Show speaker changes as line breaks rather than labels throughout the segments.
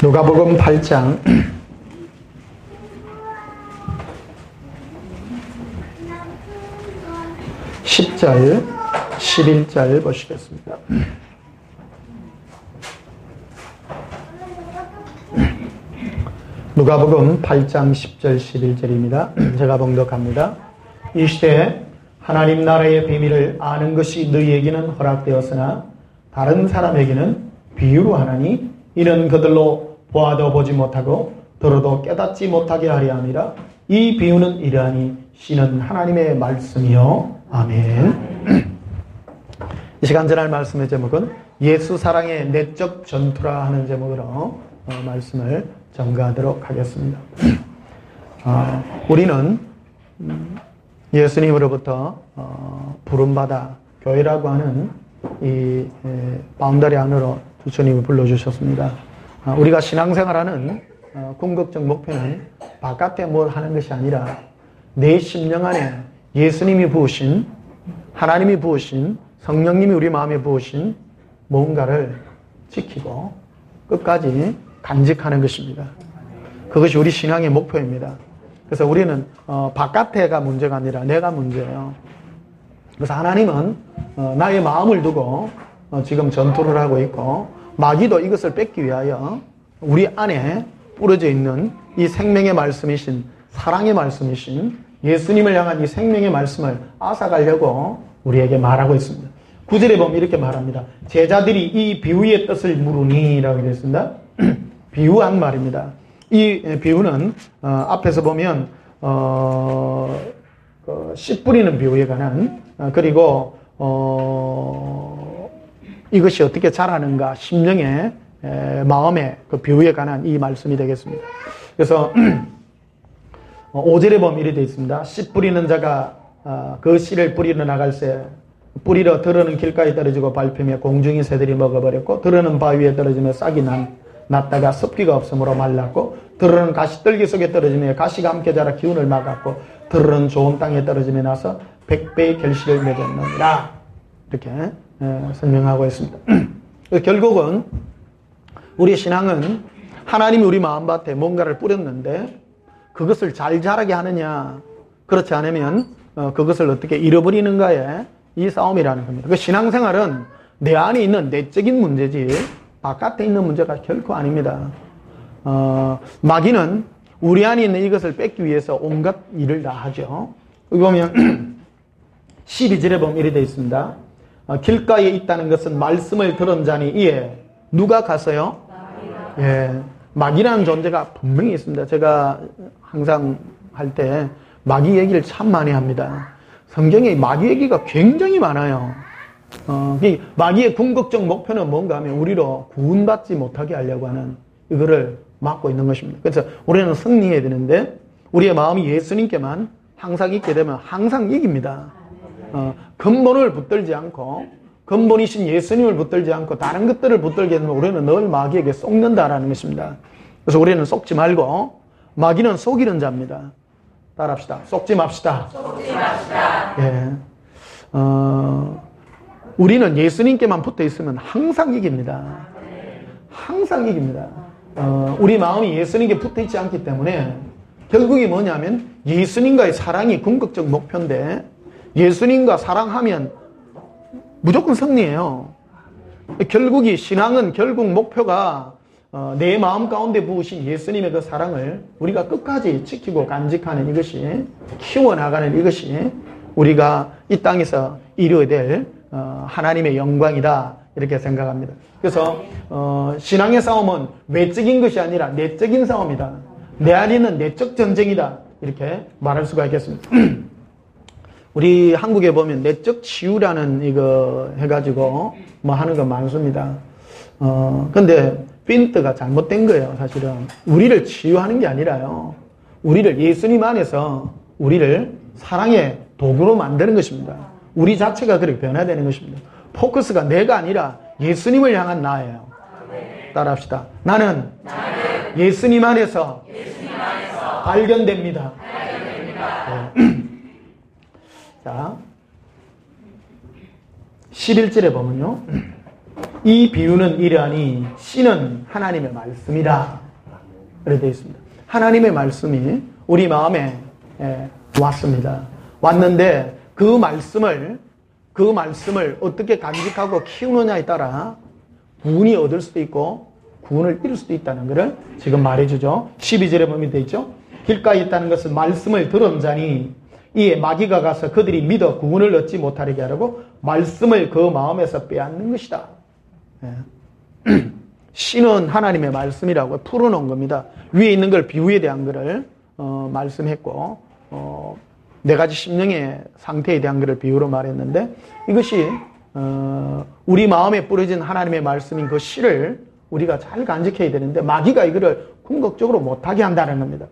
누가복음 8장 10절, 11절 보시겠습니다. 누가복음 8장 10절, 11절입니다. 제가 봉독합니다. 이 시대에 하나님 나라의 비밀을 아는 것이 너희에게는 허락되었으나 다른 사람에게는 비유로 하나니 이는 그들로 보아도 보지 못하고 들어도 깨닫지 못하게 하려 함이라. 이 비유는 이러하니 씨는 하나님의 말씀이요. 아멘. 이 시간 전할 말씀의 제목은 예수 사랑의 내적 전투라 하는 제목으로 말씀을 전가하도록 하겠습니다. 우리는 예수님으로부터 부름받아 교회라고 하는 이 바운더리 안으로 주님이 불러주셨습니다. 우리가 신앙생활하는 궁극적 목표는 바깥에 뭘 하는 것이 아니라 내 심령 안에 예수님이 부으신, 하나님이 부으신, 성령님이 우리 마음에 부으신 뭔가를 지키고 끝까지 간직하는 것입니다. 그것이 우리 신앙의 목표입니다. 그래서 우리는 바깥에가 문제가 아니라 내가 문제예요. 그래서 하나님은 나의 마음을 두고 지금 전투를 하고 있고, 마귀도 이것을 뺏기 위하여 우리 안에 뿌려져 있는 이 생명의 말씀이신, 사랑의 말씀이신 예수님을 향한 이 생명의 말씀을 앗아가려고 우리에게 말하고 있습니다. 9절에 보면 이렇게 말합니다. 제자들이 이 비유의 뜻을 물으니 라고 되어 있습니다. 비유한 말입니다. 이 비유는 앞에서 보면 씨 뿌리는 비유에 관한, 그리고 이것이 어떻게 자라는가, 심령의 마음의 그 비유에 관한 이 말씀이 되겠습니다. 그래서 5절에 보면 이렇게 되어 있습니다. 씨 뿌리는 자가 그 씨를 뿌리러 나갈새 뿌리러 들어는 길가에 떨어지고 밟히며 공중의 새들이 먹어버렸고, 들어는 바위 위에 떨어지며 싹이 났다가 습기가 없으므로 말랐고, 들어는 가시떨기 속에 떨어지며 가시가 함께 자라 기운을 막았고, 들어는 좋은 땅에 떨어지며 나서 100배의 결실을 맺었느니라. 이렇게 설명하고 있습니다. 결국은 우리 신앙은 하나님이 우리 마음밭에 뭔가를 뿌렸는데 그것을 잘 자라게 하느냐, 그렇지 않으면 그것을 어떻게 잃어버리는가에 이 싸움이라는 겁니다. 그 신앙생활은 내 안에 있는 내적인 문제지 바깥에 있는 문제가 결코 아닙니다. 마귀는 우리 안에 있는 이것을 뺏기 위해서 온갖 일을 다 하죠. 여기 보면 12절에 보면 이렇게 되어 있습니다. 길가에 있다는 것은 말씀을 들은 자니 이에 누가 가서요? 예, 마귀라는 존재가 분명히 있습니다. 제가 항상 할 때 마귀 얘기를 참 많이 합니다. 성경에 마귀 얘기가 굉장히 많아요. 마귀의 궁극적 목표는 뭔가 하면 우리로 구원받지 못하게 하려고 하는 이거를 막고 있는 것입니다. 그래서 우리는 승리해야 되는데 우리의 마음이 예수님께만 항상 있게 되면 항상 이깁니다. 근본을 붙들지 않고, 근본이신 예수님을 붙들지 않고 다른 것들을 붙들게 되면 우리는 늘 마귀에게 속는다라는 것입니다. 그래서 우리는 속지 말고, 마귀는 속이는 자입니다. 따라합시다. 속지 맙시다. 속지 맙시다. 예. 우리는 예수님께만 붙어 있으면 항상 이깁니다. 항상 이깁니다. 우리 마음이 예수님께 붙어 있지 않기 때문에 결국이 뭐냐면 예수님과의 사랑이 궁극적 목표인데, 예수님과 사랑하면 무조건 승리해요. 결국이 신앙은 결국 목표가 내 마음 가운데 부으신 예수님의 그 사랑을 우리가 끝까지 지키고 간직하는 이것이, 키워나가는 이것이 우리가 이 땅에서 이루어야 될 하나님의 영광이다, 이렇게 생각합니다. 그래서 신앙의 싸움은 외적인 것이 아니라 내적인 싸움이다. 내 안에 있는 내적 전쟁이다, 이렇게 말할 수가 있겠습니다. 우리 한국에 보면 내적 치유라는 이거 해가지고 뭐 하는 거 많습니다. 근데 핀트가 잘못된 거예요. 사실은 우리를 치유하는 게 아니라요, 우리를 예수님 안에서 우리를 사랑의 도구로 만드는 것입니다. 우리 자체가 그렇게 변화되는 것입니다. 포커스가 내가 아니라 예수님을 향한 나예요. 따라합시다. 나는 예수님 안에서 발견됩니다. 네. 자, 11절에 보면요, 이 비유는 이러하니 씨는 하나님의 말씀이라. 그렇게 되어 있습니다. 하나님의 말씀이 우리 마음에 왔습니다. 왔는데 그 말씀을 어떻게 간직하고 키우느냐에 따라 구원이 얻을 수도 있고 구원을 잃을 수도 있다는 것을 지금 말해주죠. 12절에 보면 되어 있죠. 길가에 있다는 것은 말씀을 들은 자니 이에 마귀가 가서 그들이 믿어 구원을 얻지 못하게 하려고 말씀을 그 마음에서 빼앗는 것이다. 씨는 하나님의 말씀이라고 풀어놓은 겁니다. 위에 있는 걸 비유에 대한 것을 말씀했고 네 가지 심령의 상태에 대한 것을 비유로 말했는데 이것이 우리 마음에 뿌려진 하나님의 말씀인 그 씨를 우리가 잘 간직해야 되는데 마귀가 이거를 궁극적으로 못하게 한다는 겁니다.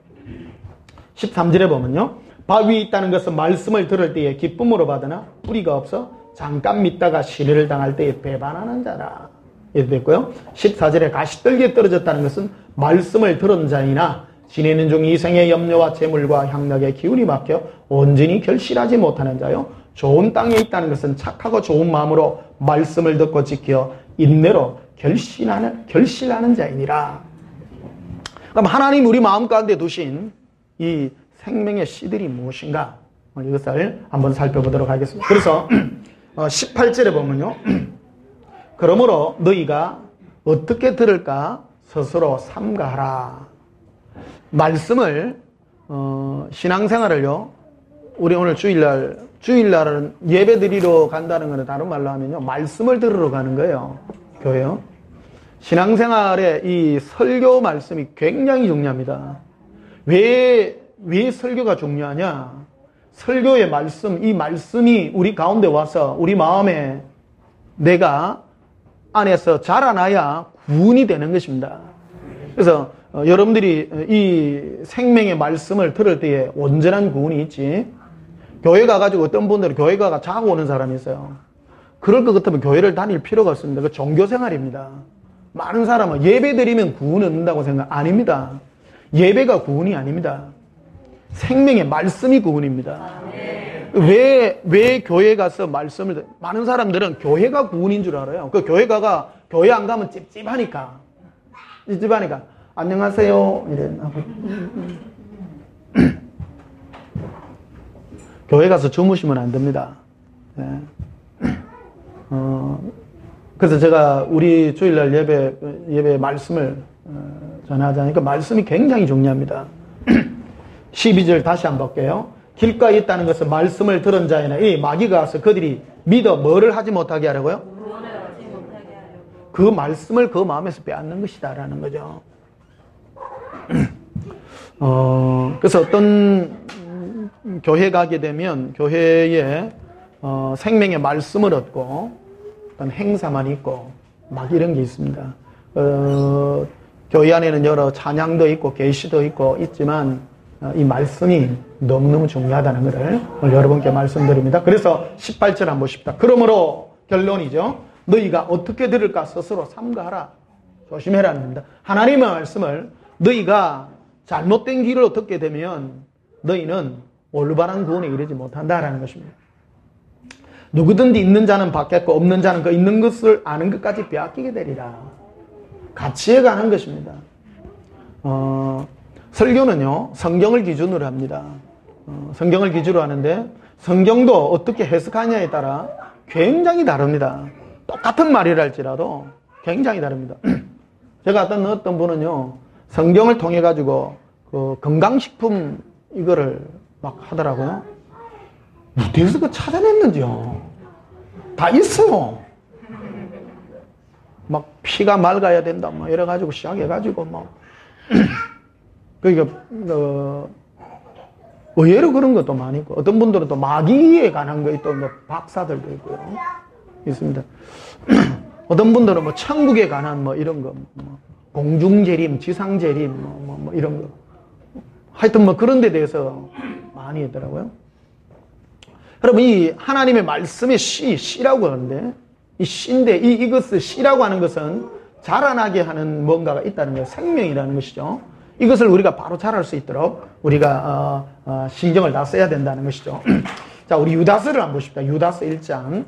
13절에 보면요. 바위에 있다는 것은 말씀을 들을 때에 기쁨으로 받으나 뿌리가 없어 잠깐 믿다가 시련을 당할 때에 배반하는 자라. 이렇게 됐고요. 14절에 가시떨기에 떨어졌다는 것은 말씀을 들은 자이나 지내는 중 이생의 염려와 재물과 향락의 기운이 막혀 온전히 결실하지 못하는 자요. 좋은 땅에 있다는 것은 착하고 좋은 마음으로 말씀을 듣고 지켜 인내로 결실하는 자이니라. 그럼 하나님 우리 마음 가운데 두신 이 생명의 씨들이 무엇인가? 이것을 한번 살펴보도록 하겠습니다. 그래서 18절에 보면요. 그러므로 너희가 어떻게 들을까 스스로 삼가하라. 말씀을 신앙생활을요. 우리 오늘 주일날은 예배 드리러 간다는 것은 다른 말로 하면요. 말씀을 들으러 가는 거예요. 교회요. 신앙생활에 이 설교 말씀이 굉장히 중요합니다. 왜 설교가 중요하냐? 설교의 말씀, 이 말씀이 우리 가운데 와서 우리 마음에 내가 안에서 자라나야 구원이 되는 것입니다. 그래서 여러분들이 이 생명의 말씀을 들을 때에 온전한 구원이 있지. 교회 가가지고 어떤 분들은 교회 가가 자고 오는 사람이 있어요. 그럴 것 같으면 교회를 다닐 필요가 없습니다. 그 종교생활입니다. 많은 사람은 예배 드리면 구원 얻는다고 생각 아닙니다. 예배가 구원이 아닙니다. 생명의 말씀이 구원입니다. 왜 교회 가서 말씀을 많은 사람들은 교회가 구원인 줄 알아요. 그 교회 안 가면 찝찝하니까 안녕하세요 이래 하고 교회 가서 주무시면 안 됩니다. 네. 그래서 제가 우리 주일날 예배 말씀을 전하자니까 말씀이 굉장히 중요합니다. 12절 다시 한번 볼게요. 길가에 있다는 것은 말씀을 들은 자이나 이 마귀가 와서 그들이 믿어 뭐를 하지 못하게 하려고요? 그 말씀을 그 마음에서 빼앗는 것이다 라는 거죠. 그래서 어떤 교회 가게 되면 교회에 생명의 말씀을 얻고 어떤 행사만 있고 막 이런 게 있습니다. 교회 안에는 여러 찬양도 있고 계시도 있고 있지만 이 말씀이 너무너무 중요하다는 것을 오늘 여러분께 말씀드립니다. 그래서 18절 한번 보십시다. 그러므로 결론이죠. 너희가 어떻게 들을까 스스로 삼가하라. 조심해라는 겁니다. 하나님의 말씀을 너희가 잘못된 길을 듣게 되면 너희는 올바른 구원에 이르지 못한다라는 것입니다. 누구든지 있는 자는 받겠고 없는 자는 그 있는 것을 아는 것까지 빼앗기게 되리라. 같이 해가는 것입니다. 설교는요, 성경을 기준으로 합니다. 성경을 기준으로 하는데 성경도 어떻게 해석하냐에 따라 굉장히 다릅니다. 똑같은 말이라 할지라도 굉장히 다릅니다. 제가 어떤 분은요, 성경을 통해 가지고 그 건강식품 이거를 막 하더라고요. 어디서 그거 찾아냈는지요? 다 있어요. 막 피가 맑아야 된다, 뭐 이래가지고 시작해가지고 뭐. 그러니까 의외로 그런 것도 많이 있고 어떤 분들은 또 마귀에 관한 거 또 뭐 박사들도 있고요. 있습니다. 어떤 분들은 뭐 천국에 관한 뭐 이런 거, 뭐 공중재림, 지상재림, 뭐 이런 거. 하여튼 뭐 그런 데 대해서 많이 있더라고요. 여러분, 이 하나님의 말씀의 씨라고 하는데, 이 씨인데, 이것을 씨라고 하는 것은 자라나게 하는 뭔가가 있다는 거예요. 생명이라는 것이죠. 이것을 우리가 바로 자랄 수 있도록 우리가 신경을 다 써야 된다는 것이죠. 자, 우리 유다서를 한번 보십시다. 유다서 1장.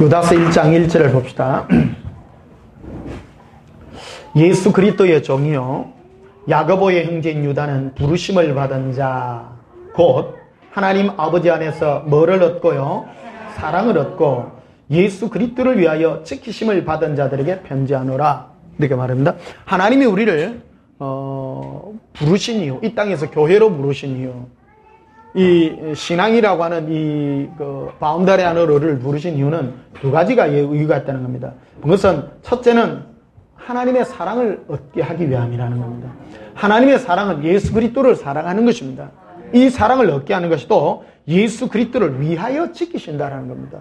유다서 1장 1절을 봅시다. 예수 그리스도의 종이요 야고보의 형제인 유다는 부르심을 받은 자 곧 하나님 아버지 안에서 뭐를 얻고요? 사랑을 얻고 예수 그리스도를 위하여 지키심을 받은 자들에게 편지하노라. 이렇게 말합니다. 하나님이 우리를 부르신 이유, 이 땅에서 교회로 부르신 이유, 이 신앙이라고 하는 이 바운다리 안으로를 부르신 이유는 두 가지가 이유가 있다는 겁니다. 그것은 첫째는 하나님의 사랑을 얻게 하기 위함이라는 겁니다. 하나님의 사랑은 예수 그리스도를 사랑하는 것입니다. 이 사랑을 얻게 하는 것이 또 예수 그리스도를 위하여 지키신다라는 겁니다.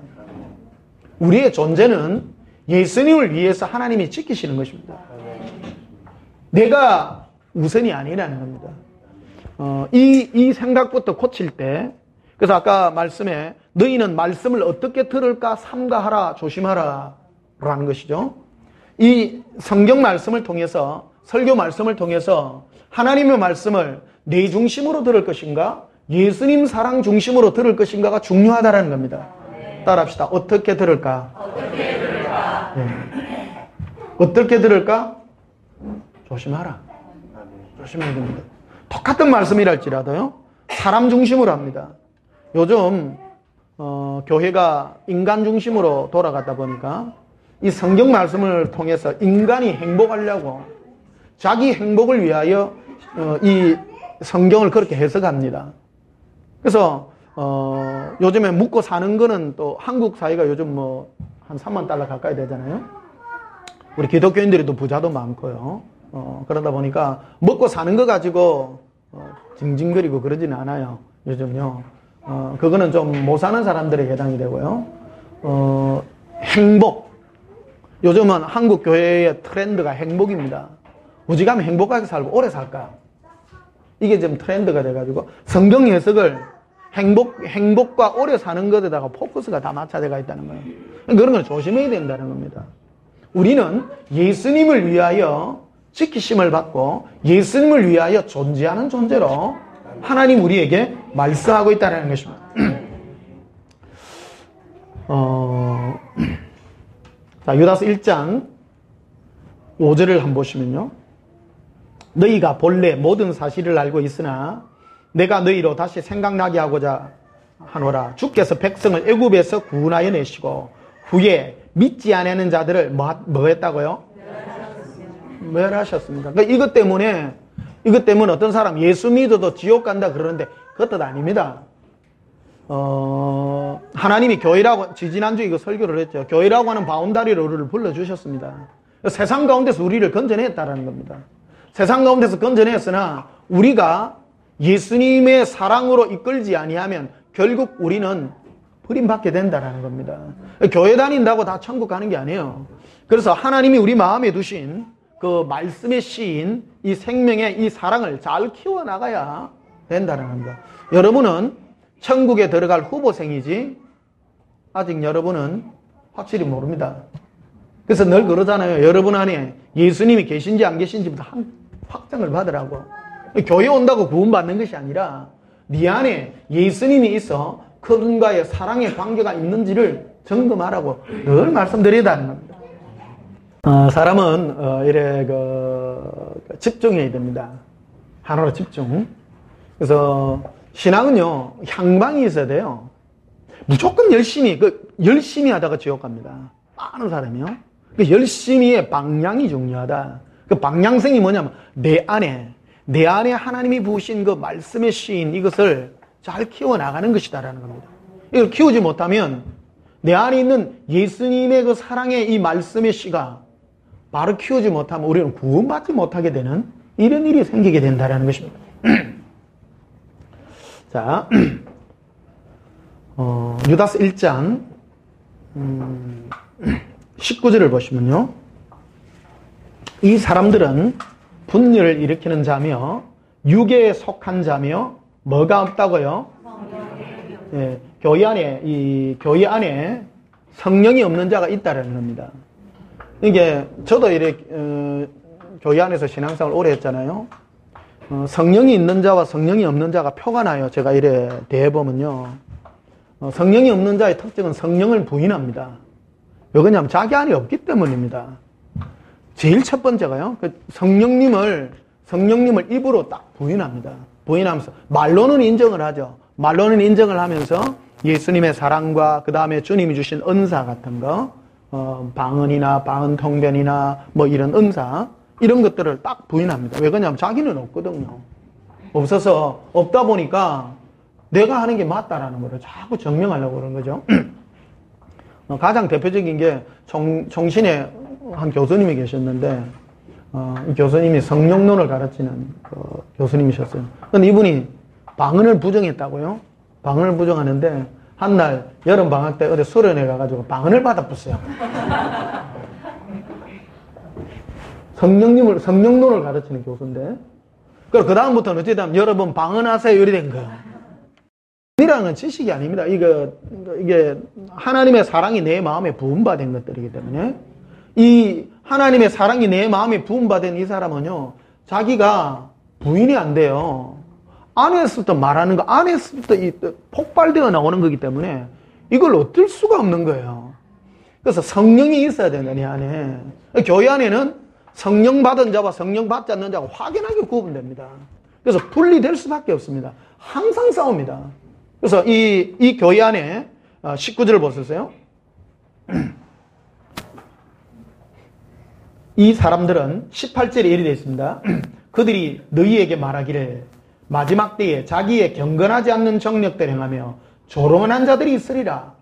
우리의 존재는 예수님을 위해서 하나님이 지키시는 것입니다. 내가 우선이 아니라는 겁니다. 이 생각부터 고칠 때, 그래서 아까 말씀에 너희는 말씀을 어떻게 들을까 삼가하라 조심하라 라는 것이죠. 이 성경 말씀을 통해서, 설교 말씀을 통해서 하나님의 말씀을 내 중심으로 들을 것인가 예수님 사랑 중심으로 들을 것인가가 중요하다는 겁니다. 따라합시다. 어떻게 들을까? 어떻게 들을까? 조심하라. 조심해야 됩니다. 똑같은 말씀이랄지라도요, 사람 중심으로 합니다. 요즘 교회가 인간 중심으로 돌아가다 보니까 이 성경 말씀을 통해서 인간이 행복하려고 자기 행복을 위하여 이 성경을 그렇게 해석합니다. 그래서 요즘에 묵고 사는 거는 또 한국 사회가 요즘 뭐 한 3만 달러 가까이 되잖아요. 우리 기독교인들이 또 부자도 많고요. 그러다 보니까 먹고 사는 거 가지고 징징거리고 그러지는 않아요. 요즘요. 그거는 좀 못 사는 사람들에 해당이 되고요. 행복. 요즘은 한국 교회의 트렌드가 행복입니다. 오직하면 행복하게 살고 오래 살까. 이게 좀 트렌드가 돼가지고 성경 해석을 행복과 오래 사는 것에다가 포커스가 다 맞춰져 있다는 거예요. 그런 걸 조심해야 된다는 겁니다. 우리는 예수님을 위하여 지키심을 받고 예수님을 위하여 존재하는 존재로 하나님 우리에게 말씀하고 있다는 것입니다. 자, 유다서 1장 5절을 한번 보시면요. 너희가 본래 모든 사실을 알고 있으나 내가 너희로 다시 생각나게 하고자 하노라. 주께서 백성을 애굽에서 구원하여 내시고 후에 믿지 않는 자들을 뭐 했다고요? 멸하셨습니다. 그러니까 이것 때문에 어떤 사람 예수 믿어도 지옥 간다 그러는데 그것 아닙니다. 하나님이 교회라고, 지지난주에 이거 설교를 했죠. 교회라고 하는 바운다리로 우리를 불러주셨습니다. 세상 가운데서 우리를 건져냈다라는 겁니다. 세상 가운데서 건져냈으나 우리가 예수님의 사랑으로 이끌지 아니하면 결국 우리는 버림받게 된다라는 겁니다. 교회 다닌다고 다 천국 가는 게 아니에요. 그래서 하나님이 우리 마음에 두신 그 말씀의 씨인 이 생명의 이 사랑을 잘 키워나가야 된다는 겁니다. 여러분은 천국에 들어갈 후보생이지 아직 여러분은 확실히 모릅니다. 그래서 늘 그러잖아요. 여러분 안에 예수님이 계신지 안 계신지부터 확정을 받으라고. 교회 온다고 구원받는 것이 아니라 네 안에 예수님이 있어 그분과의 사랑의 관계가 있는지를 점검하라고 늘 말씀드리다는 겁니다. 사람은 이래 집중해야 됩니다. 하나로 집중. 그래서 신앙은요 향방이 있어야 돼요. 무조건 열심히 하다가 지옥 갑니다. 많은 사람이요. 그 열심히의 방향이 중요하다. 그 방향성이 뭐냐면 내 안에 하나님이 부으신 그 말씀의 씨인 이것을 잘 키워나가는 것이다라는 겁니다. 이걸 키우지 못하면 내 안에 있는 예수님의 그 사랑의 이 말씀의 씨가 바로 키우지 못하면 우리는 구원받지 못하게 되는 이런 일이 생기게 된다라는 것입니다. 자, 유다서 1장 19절을 보시면요. 이 사람들은 분열을 일으키는 자며 육에 속한 자며 뭐가 없다고요? 예, 교회 안에 성령이 없는 자가 있다라는 겁니다. 이게 저도 이렇게 교회 안에서 신앙생활 오래 했잖아요. 성령이 있는 자와 성령이 없는 자가 표가 나요. 제가 이래 대해보면요. 성령이 없는 자의 특징은 성령을 부인합니다. 왜 그러냐면 자기 안에 없기 때문입니다. 제일 첫 번째가요. 성령님을 입으로 딱 부인합니다. 부인하면서 말로는 인정을 하죠. 말로는 인정을 하면서 예수님의 사랑과 그 다음에 주님이 주신 은사 같은 거, 방언이나 방언 통변이나 뭐 이런 은사, 이런 것들을 딱 부인합니다. 왜 그러냐면 자기는 없거든요. 없어서 없다 보니까 내가 하는 게 맞다라는 거를 자꾸 증명하려고 그러는 거죠. 가장 대표적인 게 총신에 한 교수님이 계셨는데 이 교수님이 성령론을 가르치는 교수님이셨어요. 근데 이분이 방언을 부정했다고요? 방언을 부정하는데 한날 여름 방학 때 어디 수련회 가가지고 방언을 받아봤어요. 성령론을 가르치는 교수인데. 그 다음부터는 어찌되면 여러분 방언하세요 이래 된 거예요. 이라는 건 지식이 아닙니다. 이게 하나님의 사랑이 내 마음에 부음받은 것들이기 때문에 이 하나님의 사랑이 내 마음에 부음받은 이 사람은요, 자기가 부인이 안 돼요. 안에서부터 말하는 거, 안에서부터 폭발되어 나오는 거기 때문에 이걸 어쩔 수가 없는 거예요. 그래서 성령이 있어야 된다, 내 안에. 교회 안에는 성령 받은 자와 성령 받지 않는 자가 확연하게 구분됩니다. 그래서 분리될 수밖에 없습니다. 항상 싸웁니다. 그래서 이 교회 안에 19절을 보셨어요? 이 사람들은 18절에 이렇게 되어 있습니다. 그들이 너희에게 말하기를 마지막 때에 자기의 경건하지 않는 정력들 행하며 조롱한 자들이 있으리라.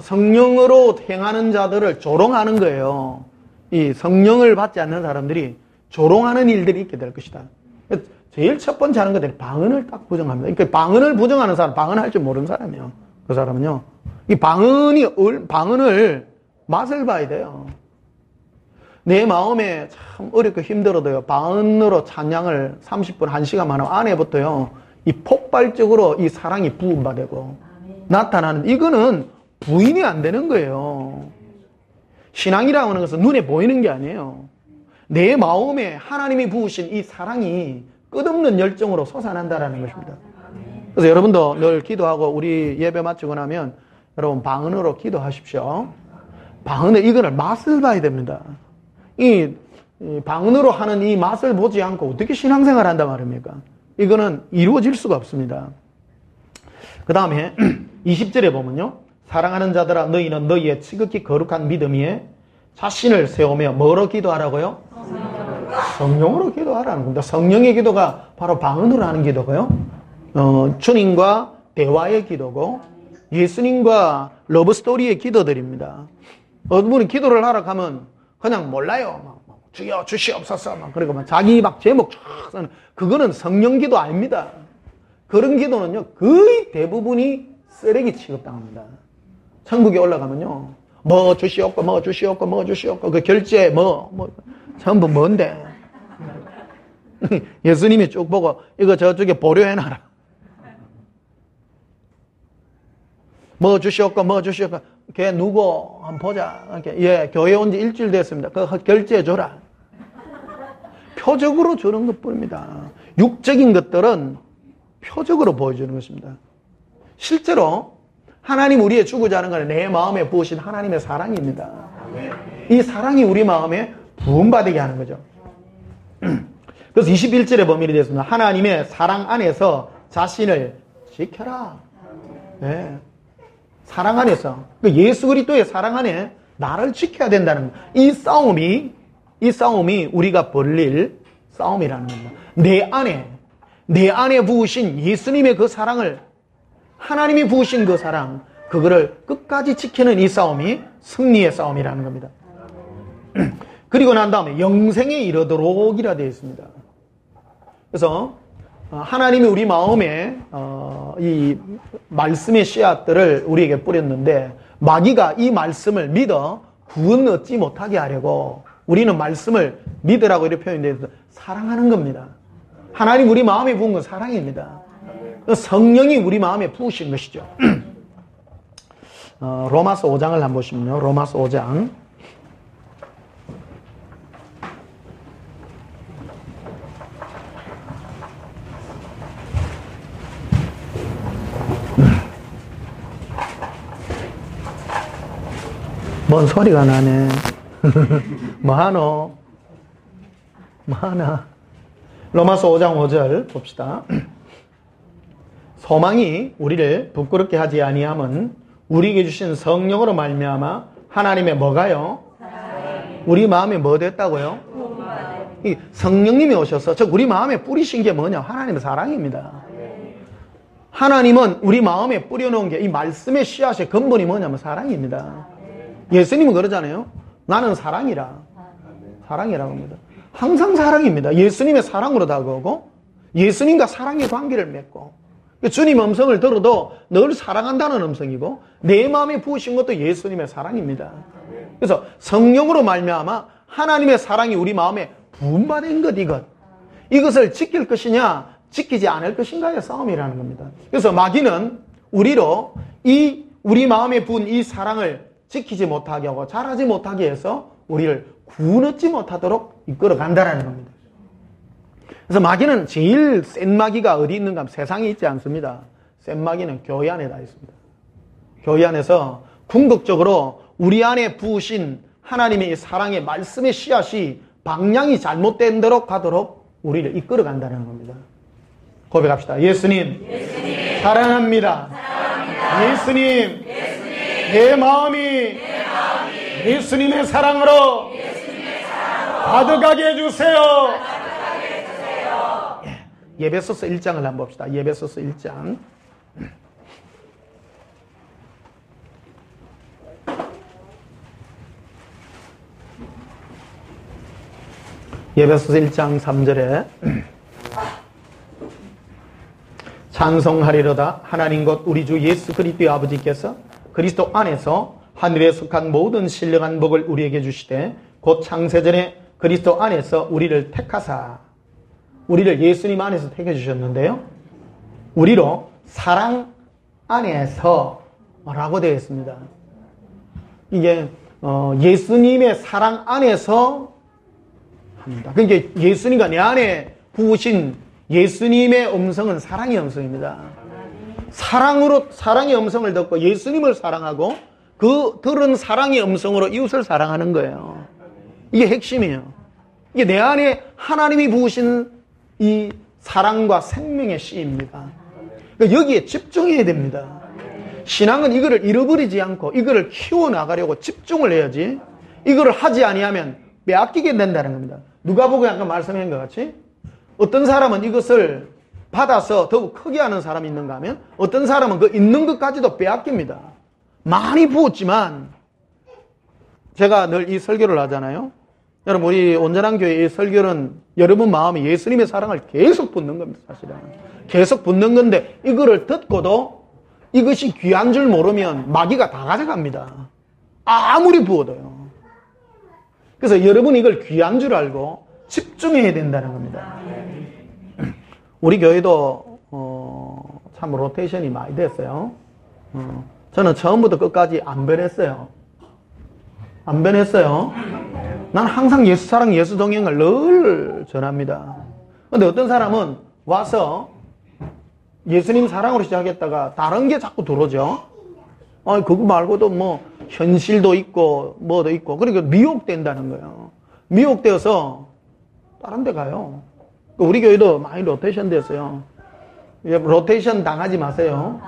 성령으로 행하는 자들을 조롱하는 거예요. 이 성령을 받지 않는 사람들이 조롱하는 일들이 있게 될 것이다. 제일 첫 번째 하는 것들이 방언을 딱 부정합니다. 그러니까 방언을 부정하는 사람, 방언할 줄 모르는 사람이에요. 그 사람은요. 이 방언을 맛을 봐야 돼요. 내 마음에 참 어렵고 힘들어도요, 방언으로 찬양을 30분, 1시간 하면 안에부터요, 이 폭발적으로 이 사랑이 부음받고 나타나는, 이거는 부인이 안 되는 거예요. 신앙이라고 하는 것은 눈에 보이는 게 아니에요. 내 마음에 하나님이 부으신 이 사랑이 끝없는 열정으로 솟아난다라는 것입니다. 그래서 여러분도 늘 기도하고 우리 예배 마치고 나면 여러분 방언으로 기도하십시오. 방언의 이거를 맛을 봐야 됩니다. 이 방언으로 하는 이 맛을 보지 않고 어떻게 신앙생활을 한단 말입니까? 이거는 이루어질 수가 없습니다. 그 다음에 20절에 보면요. 사랑하는 자들아 너희는 너희의 지극히 거룩한 믿음 위에 자신을 세우며 뭐로 기도하라고요? 성령으로 기도하라는 겁니다. 성령의 기도가 바로 방언으로 하는 기도고요. 주님과 대화의 기도고 예수님과 러브스토리의 기도들입니다. 어떤 분이 기도를 하러 가면 그냥 몰라요. 주여 주시옵소서. 그리고 자기 제목 쫙 쓰는, 그거는 성령 기도 아닙니다. 그런 기도는요, 거의 대부분이 쓰레기 취급당합니다. 천국에 올라가면요, 뭐 주시옵고, 뭐 주시옵고, 뭐 주시옵고, 그 결제 전부 뭔데? 예수님이 쭉 보고, 이거 저쪽에 보류해놔라. 뭐 주시옵고, 뭐 주시옵고, 걔 누구 한번 보자. 예, 교회 온 지 일주일 됐습니다. 그거 결제해줘라. 표적으로 주는 것 뿐입니다. 육적인 것들은 표적으로 보여주는 것입니다. 실제로 하나님 우리의 주고자 하는 것은 내 마음에 부으신 하나님의 사랑입니다. 이 사랑이 우리 마음에 부음받게 하는 거죠. 그래서 21절에 보면 이렇게 되었습니다. 하나님의 사랑 안에서 자신을 지켜라. 네. 사랑 안에서, 예수 그리스도의 사랑 안에 나를 지켜야 된다는 것. 이 싸움이 우리가 벌릴 싸움이라는 겁니다. 내 안에 부으신 예수님의 그 사랑을, 하나님이 부으신 그 사랑, 그거를 끝까지 지키는 이 싸움이 승리의 싸움이라는 겁니다. 그리고 난 다음에 영생에 이르도록이라 되어 있습니다. 그래서 하나님이 우리 마음에 이 말씀의 씨앗들을 우리에게 뿌렸는데 마귀가 이 말씀을 믿어 구원 얻지 못하게 하려고 우리는 말씀을 믿으라고 이렇게 표현되어 있어서 사랑하는 겁니다. 하나님 우리 마음에 부은 건 사랑입니다. 성령이 우리 마음에 부으신 것이죠. 로마서 5장을 한번 보시면요. 로마서 5장 뭔 소리가 나네. 뭐하노? 뭐하나? 로마서 5장 5절 봅시다. 소망이 우리를 부끄럽게 하지 아니함은 우리에게 주신 성령으로 말미암아 하나님의 뭐가요? 우리 마음에 뭐 됐다고요? 이 성령님이 오셔서 즉 우리 마음에 뿌리신 게 뭐냐? 하나님의 사랑입니다. 하나님은 우리 마음에 뿌려놓은 게 이 말씀의 씨앗의 근본이 뭐냐면 사랑입니다. 예수님은 그러잖아요. 나는 사랑이라. 사랑이라고 합니다. 항상 사랑입니다. 예수님의 사랑으로 다가오고 예수님과 사랑의 관계를 맺고 주님 음성을 들어도 늘 사랑한다는 음성이고 내 마음에 부으신 것도 예수님의 사랑입니다. 그래서 성령으로 말미암아 하나님의 사랑이 우리 마음에 부음받은 것 이것을 지킬 것이냐 지키지 않을 것인가의 싸움이라는 겁니다. 그래서 마귀는 우리로 우리 마음에 부은 이 사랑을 지키지 못하게 하고 잘하지 못하게 해서 우리를 구원하지 못하도록 이끌어 간다는 겁니다. 그래서 마귀는 제일 센 마귀가 어디 있는가 하면 세상에 있지 않습니다. 센 마귀는 교회 안에 다 있습니다. 교회 안에서 궁극적으로 우리 안에 부으신 하나님의 사랑의 말씀의 씨앗이 방향이 잘못된 대로 가도록 우리를 이끌어 간다는 겁니다. 고백합시다. 예수님. 사랑합니다. 예수님. 내 마음이 예수님의 사랑으로 가득하게 해주세요. 예배소서 1장을 한번 봅시다. 예배소서 1장. 예배소서 1장 3절에 찬송하리로다 하나님 곧 우리 주 예수 그리스도의 아버지께서 그리스도 안에서 하늘에 속한 모든 신령한 복을 우리에게 주시되 곧 창세전에 그리스도 안에서 우리를 택하사 우리를 예수님 안에서 택해 주셨는데요. 우리로 사랑 안에서 라고 되어 있습니다. 이게 예수님의 사랑 안에서 합니다. 그러니까 예수님과 내 안에 부으신 예수님의 음성은 사랑의 음성입니다. 사랑의 음성을 듣고 예수님을 사랑하고 그 들은 사랑의 음성으로 이웃을 사랑하는 거예요. 이게 핵심이에요. 이게 내 안에 하나님이 부으신 이 사랑과 생명의 씨입니다. 그러니까 여기에 집중해야 됩니다. 신앙은 이거를 잃어버리지 않고 이거를 키워나가려고 집중을 해야지 이거를 하지 아니하면 빼앗기게 된다는 겁니다. 누가복음에 아까 말씀한 것 같이 어떤 사람은 이것을 받아서 더욱 크게 하는 사람이 있는가 하면 어떤 사람은 그 있는 것까지도 빼앗깁니다. 많이 부었지만 제가 늘 이 설교를 하잖아요. 여러분 우리 온전한 교회의 설교는 여러분 마음에 예수님의 사랑을 계속 붓는 겁니다. 사실은 계속 붓는 건데 이거를 듣고도 이것이 귀한 줄 모르면 마귀가 다 가져갑니다. 아무리 부어도요. 그래서 여러분이 이걸 귀한 줄 알고 집중해야 된다는 겁니다. 우리 교회도 참 로테이션이 많이 됐어요. 저는 처음부터 끝까지 안 변했어요. 안 변했어요. 난 항상 예수 사랑, 예수 동행을 늘 전합니다. 근데 어떤 사람은 와서 예수님 사랑으로 시작했다가 다른 게 자꾸 들어오죠. 그거 말고도 뭐 현실도 있고 뭐도 있고 그러니까 미혹된다는 거예요. 미혹되어서 다른 데 가요. 우리 교회도 많이 로테이션 됐어요. 로테이션 당하지 마세요.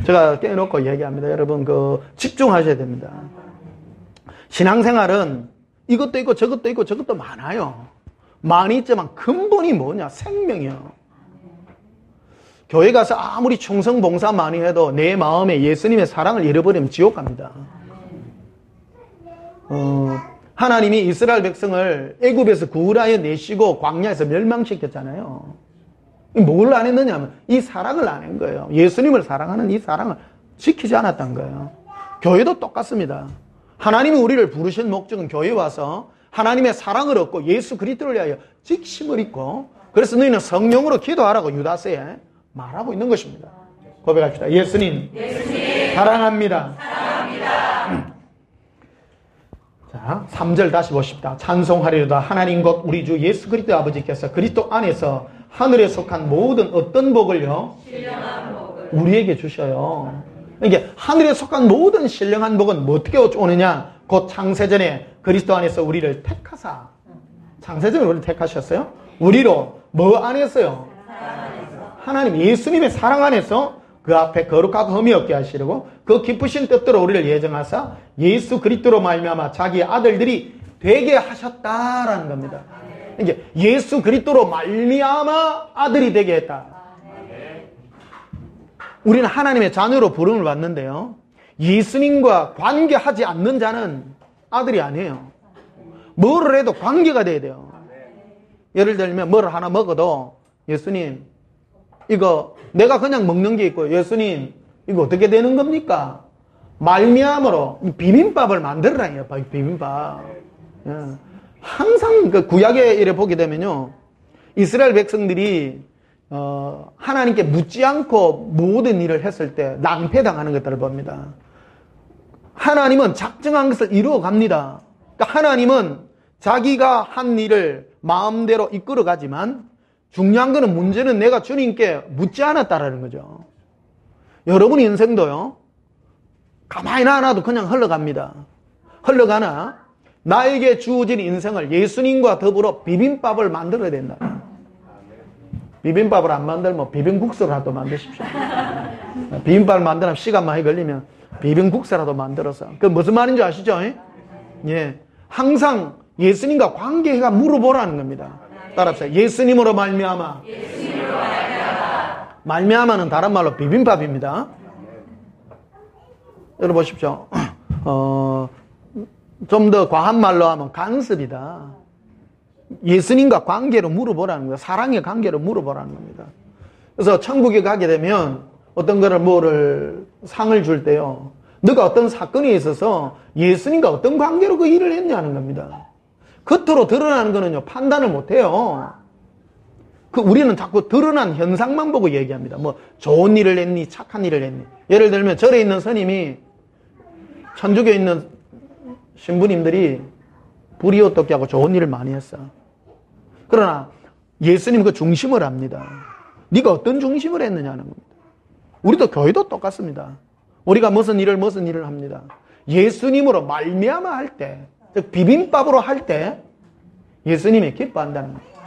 제가 깨놓고 얘기합니다. 여러분 집중하셔야 됩니다. 신앙생활은 이것도 있고 저것도 있고 저것도 많아요. 많이 있지만 근본이 뭐냐? 생명이요. 교회 가서 아무리 충성 봉사 많이 해도 내 마음에 예수님의 사랑을 잃어버리면 지옥 갑니다. 하나님이 이스라엘 백성을 애굽에서 구원하여 내시고 광야에서 멸망시켰잖아요. 뭘 안 했느냐 하면 이 사랑을 안 한 거예요. 예수님을 사랑하는 이 사랑을 지키지 않았던 거예요. 교회도 똑같습니다. 하나님이 우리를 부르신 목적은 교회에 와서 하나님의 사랑을 얻고 예수 그리스도를 위하여 직심을 입고 그래서 너희는 성령으로 기도하라고 유다서에 말하고 있는 것입니다. 고백합시다. 예수님. 사랑합니다. 자, 3절 다시 보십시다. 찬송하리로다 하나님 곧 우리 주 예수 그리스도 아버지께서 그리스도 안에서 하늘에 속한 모든 어떤 복을요? 우리에게 주셔요. 이게 하늘에 속한 모든 신령한 복은 뭐 어떻게 오느냐? 곧 창세전에 그리스도 안에서 우리를 택하사. 창세전에 우리를 택하셨어요? 우리로 뭐 안에서요? 하나님 예수님의 사랑 안에서 그 앞에 거룩하고 흠이 없게 하시려고 그 기쁘신 뜻대로 우리를 예정하사 예수 그리스도로 말미암아 자기의 아들들이 되게 하셨다라는 겁니다. 이게 예수 그리스도로 말미암아 아들이 되게 했다. 우리는 하나님의 자녀로 부름을 받는데요. 예수님과 관계하지 않는 자는 아들이 아니에요. 뭐를 해도 관계가 돼야 돼요. 예를 들면 뭐를 하나 먹어도 예수님 이거 내가 그냥 먹는 게 있고 예수님 이거 어떻게 되는 겁니까? 말미암으로 비빔밥을 만들어라요. 비빔밥. 항상 그 구약에 이래 보게 되면요. 이스라엘 백성들이 하나님께 묻지 않고 모든 일을 했을 때 낭패당하는 것들을 봅니다. 하나님은 작정한 것을 이루어 갑니다. 그러니까 하나님은 자기가 한 일을 마음대로 이끌어 가지만 중요한 거는 문제는 내가 주님께 묻지 않았다라는 거죠. 여러분 인생도요. 가만히 놔놔도 그냥 흘러갑니다. 흘러가나 나에게 주어진 인생을 예수님과 더불어 비빔밥을 만들어야 된다. 비빔밥을 안 만들면 비빔국수라도 만드십시오. 비빔밥을 만들면 시간 많이 걸리면 비빔국수라도 만들어서. 그 무슨 말인지 아시죠? 예. 항상 예수님과 관계가 물어보라는 겁니다. 따라서 예수님으로 말미암아. 말미암아는 다른 말로 비빔밥입니다. 여러분 보십시오. 좀 더 과한 말로 하면 간섭이다. 예수님과 관계로 물어보라는 거예요. 사랑의 관계로 물어보라는 겁니다. 그래서 천국에 가게 되면 어떤 거를 뭐를 상을 줄 때요. 너가 어떤 사건이 있어서 예수님과 어떤 관계로 그 일을 했냐는 겁니다. 겉으로 드러나는 거는요, 판단을 못 해요. 우리는 자꾸 드러난 현상만 보고 얘기합니다. 뭐, 좋은 일을 했니, 착한 일을 했니. 예를 들면, 절에 있는 스님이, 천주교에 있는 신부님들이 불이 어떻게 하고 좋은 일을 많이 했어. 그러나, 예수님 그 중심을 압니다. 네가 어떤 중심을 했느냐는 겁니다. 우리도 교회도 똑같습니다. 우리가 무슨 일을 합니다. 예수님으로 말미암아 할 때, 즉 비빔밥으로 할 때 예수님이 기뻐한다는 겁니다.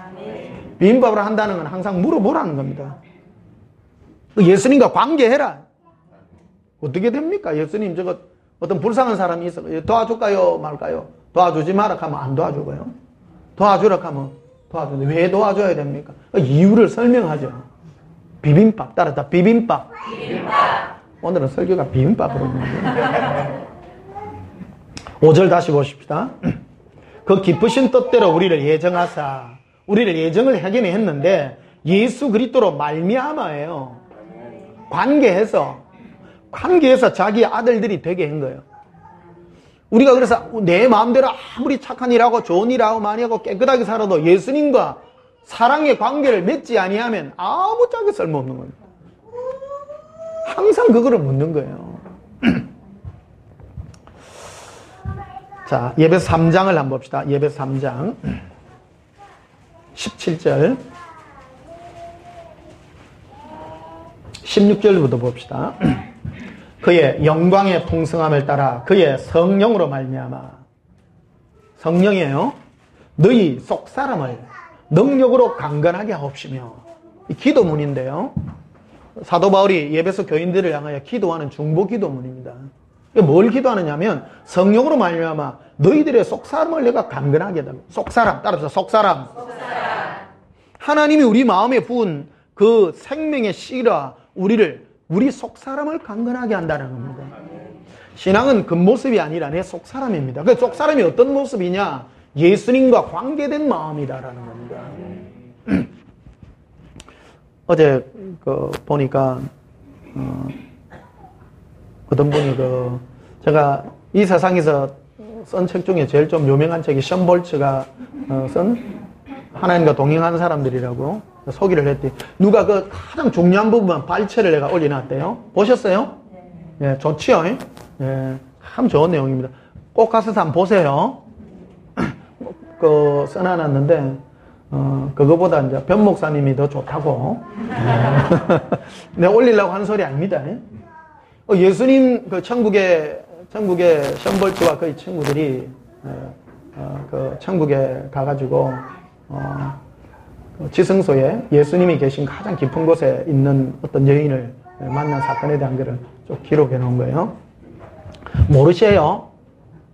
비빔밥으로 한다는 건 항상 물어보라는 겁니다. 예수님과 관계해라. 어떻게 됩니까? 예수님 저거 어떤 불쌍한 사람이 있어 도와줄까요? 말까요? 도와주지 마라 하면 안 도와주고요. 도와주라 하면 도와주는데 왜 도와줘야 됩니까? 이유를 설명하죠. 비빔밥 따라서 비빔밥. 오늘은 설교가 비빔밥으로 있는데 5절 다시 보십시다. 그 기쁘신 뜻대로 우리를 예정하사 우리를 예정을 하긴 했는데 예수 그리스도로 말미암아예요. 관계해서 자기 아들들이 되게 한 거예요. 우리가 그래서 내 마음대로 아무리 착한 일하고 좋은 일하고 많이 하고 깨끗하게 살아도 예수님과 사랑의 관계를 맺지 아니하면 아무짝에 쓸모없는 거예요. 항상 그거를 묻는 거예요. 자, 예배서 3장을 한번 봅시다. 예배서 3장 17절 16절부터 봅시다. 그의 영광의 풍성함을 따라 그의 성령으로 말미암아 성령이에요. 너희 속사람을 능력으로 강건하게 하옵시며 이 기도문인데요. 사도 바울이 예배소 교인들을 향하여 기도하는 중보 기도문입니다. 뭘 기도하느냐면 성령으로 말미암아 너희들의 속사람을 내가 강건하게 해달라. 속사람 따라서 속사람. 하나님이 우리 마음에 부은 그 생명의 씨라 우리 속사람을 강건하게 한다는 겁니다. 신앙은 겉모습이 아니라 내 속사람입니다. 그 속사람이 어떤 모습이냐? 예수님과 관계된 마음이다라는 겁니다. 어제 보니까 어떤 분이 제가 이 세상에서 쓴 책 중에 제일 좀 유명한 책이 션 볼츠가 쓴 하나님과 동행하는 사람들이라고 소개를 했더니 누가 그 가장 중요한 부분만 발췌를 내가 올려놨대요. 보셨어요? 예, 좋지요? 예, 참 좋은 내용입니다. 꼭 가서 한번 보세요. 써놔놨는데 그거보다 이제 변 목사님이 더 좋다고. 내가 올리려고 하는 소리 아닙니다. 예수님 그 천국의 션볼츠와 그의 친구들이 그 천국에 가가지고 지성소에 예수님이 계신 가장 깊은 곳에 있는 어떤 여인을 만난 사건에 대한 것을 좀 기록해 놓은 거예요. 모르세요?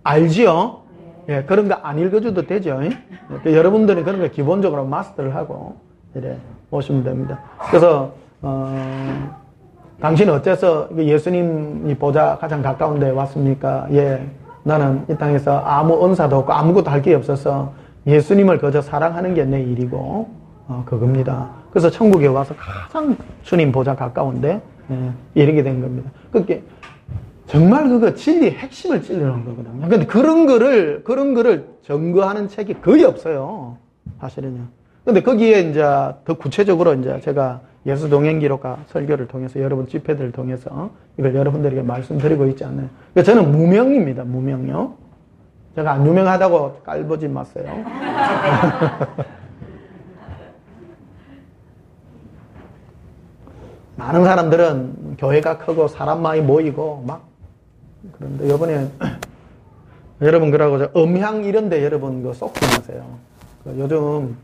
알지요? 예, 그런 거 안 읽어줘도 되죠. 여러분들은 그런 거 기본적으로 마스터를 하고 이래 오시면 됩니다. 그래서 당신은 어째서 예수님이 보자 가장 가까운 데 왔습니까? 예, 나는 이 땅에서 아무 은사도 없고 아무것도 할 게 없어서 예수님을 그저 사랑하는 게 내 일이고 그겁니다. 그래서 천국에 와서 가장 주님 보자 가까운데 이르게 된 겁니다. 그게 정말 그거 진리 핵심을 찔러놓은 거거든요. 근데 그런 거를 증거하는 책이 거의 없어요. 사실은요. 근데 거기에 이제 더 구체적으로 이제 제가 예수 동행기록과 설교를 통해서 여러분 집회들을 통해서 이걸 여러분들에게 말씀드리고 있지 않나요? 그러니까 저는 무명입니다. 무명요. 제가 안 유명하다고 깔보지 마세요. 많은 사람들은 교회가 크고 사람 많이 모이고 막 그런데 이번에 여러분 그러고 음향 이런 데 여러분 그 쏙 지나세요. 요즘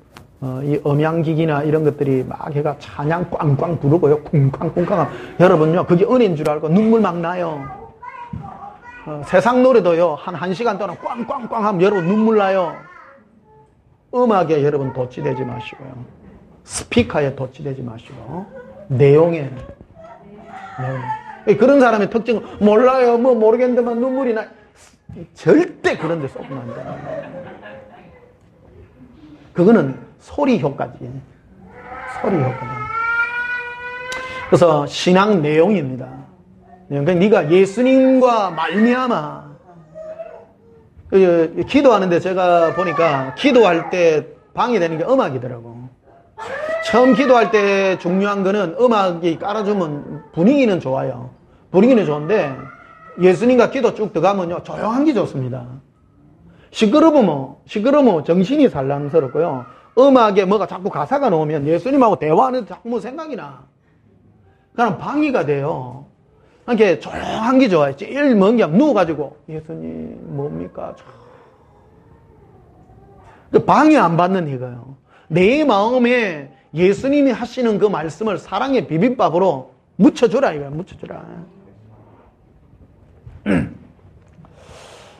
이 음향기기나 이런 것들이 막 해가 찬양 꽝꽝 부르고요. 쿵쾅쿵쾅. 여러분요 그게 은혜인 줄 알고 눈물 막 나요. 세상 노래도요 한 시간 동안 꽝꽝꽝 하면 여러분 눈물 나요. 음악에 여러분 도취되지 마시고요. 스피커에 도취되지 마시고 내용에 그런 사람의 특징은 몰라요 뭐 모르겠는데만 눈물이 나. 절대 그런 데 쏘면 안 돼요. 그거는 소리 효과지. 소리 효과죠. 그래서 신앙 내용입니다. 그러니까 네가 예수님과 말미암아 기도하는데 제가 보니까 기도할 때 방해되는 게 음악이더라고. 처음 기도할 때 중요한 거는 음악이 깔아주면 분위기는 좋아요. 분위기는 좋은데 예수님과 기도 쭉 들어가면요 조용한 게 좋습니다. 시끄러우면 정신이 산란스럽고요. 음악에 뭐가 자꾸 가사가 나오면 예수님하고 대화하는 자꾸 뭐 생각이 나. 그럼 방해가 돼요. 그러니까 조용한 게 좋아요. 제일 먼 게 누워가지고 예수님 뭡니까? 방해 안 받는 이거예요. 내 마음에 예수님이 하시는 그 말씀을 사랑의 비빔밥으로 묻혀주라 이거야. 묻혀주라.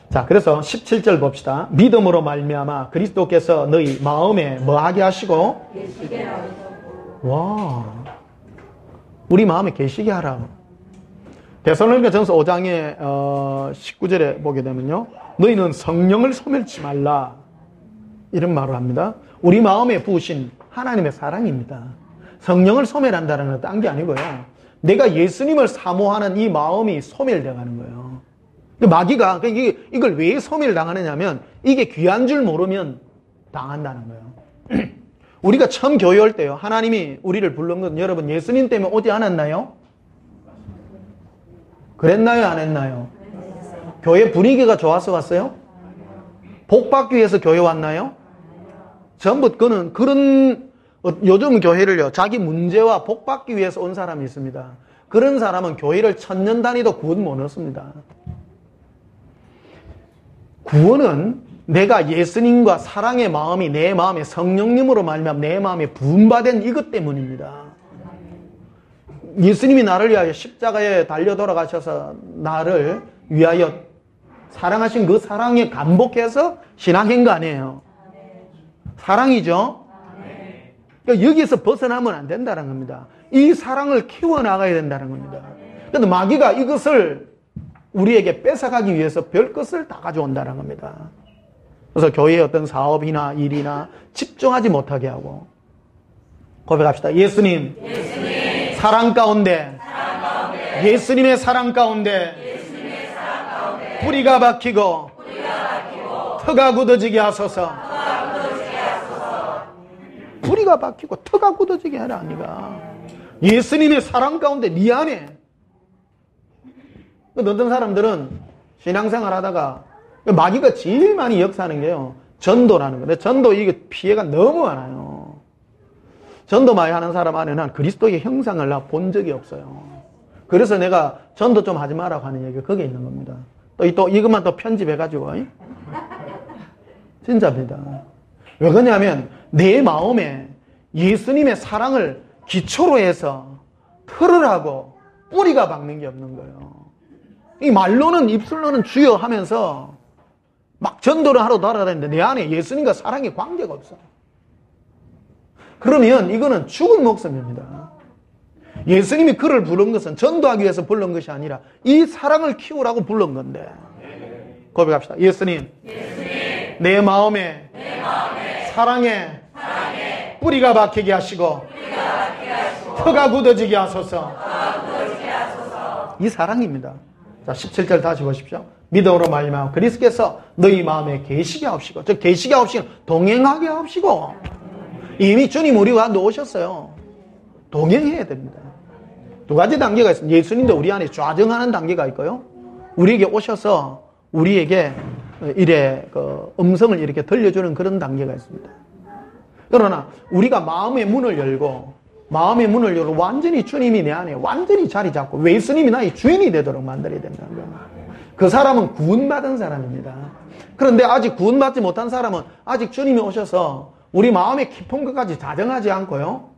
자, 그래서 17절 봅시다. 믿음으로 말미암아 그리스도께서 너희 마음에 뭐하게 하시고 와, 우리 마음에 계시게 하라고. 데살로니가전서 5장의 19절에 보게 되면요, 너희는 성령을 소멸치 말라 이런 말을 합니다. 우리 마음에 부으신 하나님의 사랑입니다. 성령을 소멸한다는 건 딴 게 아니고요, 내가 예수님을 사모하는 이 마음이 소멸되어 가는 거예요. 마귀가 이걸 왜 소멸당하느냐면 이게 귀한 줄 모르면 당한다는 거예요. 우리가 처음 교회 올 때요, 하나님이 우리를 부른 건 여러분 예수님 때문에 오지 않았나요? 그랬나요? 안 했나요? 교회 분위기가 좋아서 왔어요? 복 받기 위해서 교회 왔나요? 전부 그런 요즘 교회를요 자기 문제와 복 받기 위해서 온 사람이 있습니다. 그런 사람은 교회를 1000년 단위도 구원 못 얻습니다. 구원은 내가 예수님과 사랑의 마음이 내 마음에 성령님으로 말미암아 내 마음에 부음받은 이것 때문입니다. 예수님이 나를 위하여 십자가에 달려 돌아가셔서 나를 위하여 사랑하신 그 사랑에 감복해서 신앙인 거 아니에요. 사랑이죠. 그러니까 여기서 벗어나면 안 된다는 겁니다. 이 사랑을 키워나가야 된다는 겁니다. 그런데 마귀가 이것을 우리에게 뺏어가기 위해서 별것을 다 가져온다는 겁니다. 그래서 교회의 어떤 사업이나 일이나 집중하지 못하게 하고 고백합시다. 예수님. 사랑 가운데, 예수님의 사랑 가운데 뿌리가 박히고 터가 굳어지게 하소서. 뿌리가 박히고 터가 굳어지게 하라. 네가 예수님의 사랑 가운데 네 안에. 어떤 사람들은 신앙생활 하다가 마귀가 제일 많이 역사하는 게요, 전도라는 거예요. 전도 이게 피해가 너무 많아요. 전도 많이 하는 사람 안에는 그리스도의 형상을 나 본 적이 없어요. 그래서 내가 전도 좀 하지 마라고 하는 얘기가 거기에 있는 겁니다. 또 이것만 또 편집해가지고. 진짜입니다. 왜 그러냐면 내 마음에 예수님의 사랑을 기초로 해서 틀을 하고 뿌리가 박는 게 없는 거예요. 이 말로는 입술로는 주여 하면서 막 전도를 하러 돌아다니는데 내 안에 예수님과 사랑의 관계가 없어. 그러면 이거는 죽은 목숨입니다. 예수님이 그를 부른 것은 전도하기 위해서 부른 것이 아니라 이 사랑을 키우라고 부른 건데. 고백합시다. 예수님, 내 마음에 사랑에 뿌리가 박히게 하시고 터가 굳어지게 하소서. 이 사랑입니다. 자, 17절 다시 보십시오. 믿음으로 말미암아 그리스도께서 너희 마음에 계시게 하옵시고, 즉 계시게 하옵시고 동행하게 하옵시고. 이미 주님 우리 가운데 오셨어요. 동행해야 됩니다. 두 가지 단계가 있습니다. 예수님도 우리 안에 좌정하는 단계가 있고요. 우리에게 오셔서 우리에게 이래 음성을 이렇게 들려주는 그런 단계가 있습니다. 그러나 우리가 마음의 문을 열고 완전히 주님이 내 안에 완전히 자리 잡고 예수님이 나의 주인이 되도록 만들어야 된다는 거예요. 그 사람은 구원받은 사람입니다. 그런데 아직 구원받지 못한 사람은 아직 주님이 오셔서 우리 마음의 깊은 것까지 다정하지 않고요.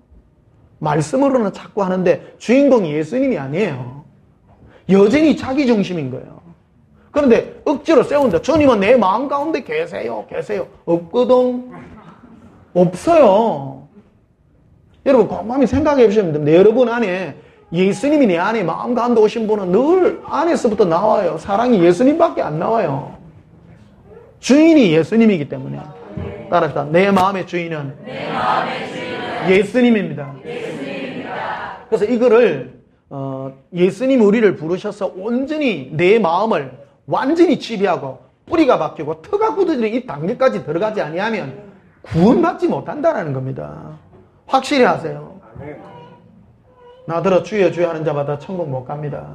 말씀으로는 자꾸 하는데 주인공이 예수님이 아니에요. 여전히 자기 중심인 거예요. 그런데 억지로 세운다. 주님은 내 마음 가운데 계세요. 없거든. 없어요. 여러분 곰곰이 생각해 보시면 됩니다. 여러분 안에 예수님이 내 안에 마음 가운데 오신 분은 늘 안에서부터 나와요. 사랑이 예수님밖에 안 나와요. 주인이 예수님이기 때문에. 따라합시다. 내 마음의 주인은 예수님입니다. 그래서 이거를 예수님이 우리를 부르셔서 온전히 내 마음을 완전히 지배하고 뿌리가 박히고 터가 굳어지는 이 단계까지 들어가지 아니하면 구원받지 못한다는 겁니다. 확실히 하세요. 나더러 주여 주여 하는 자마다 천국 못 갑니다.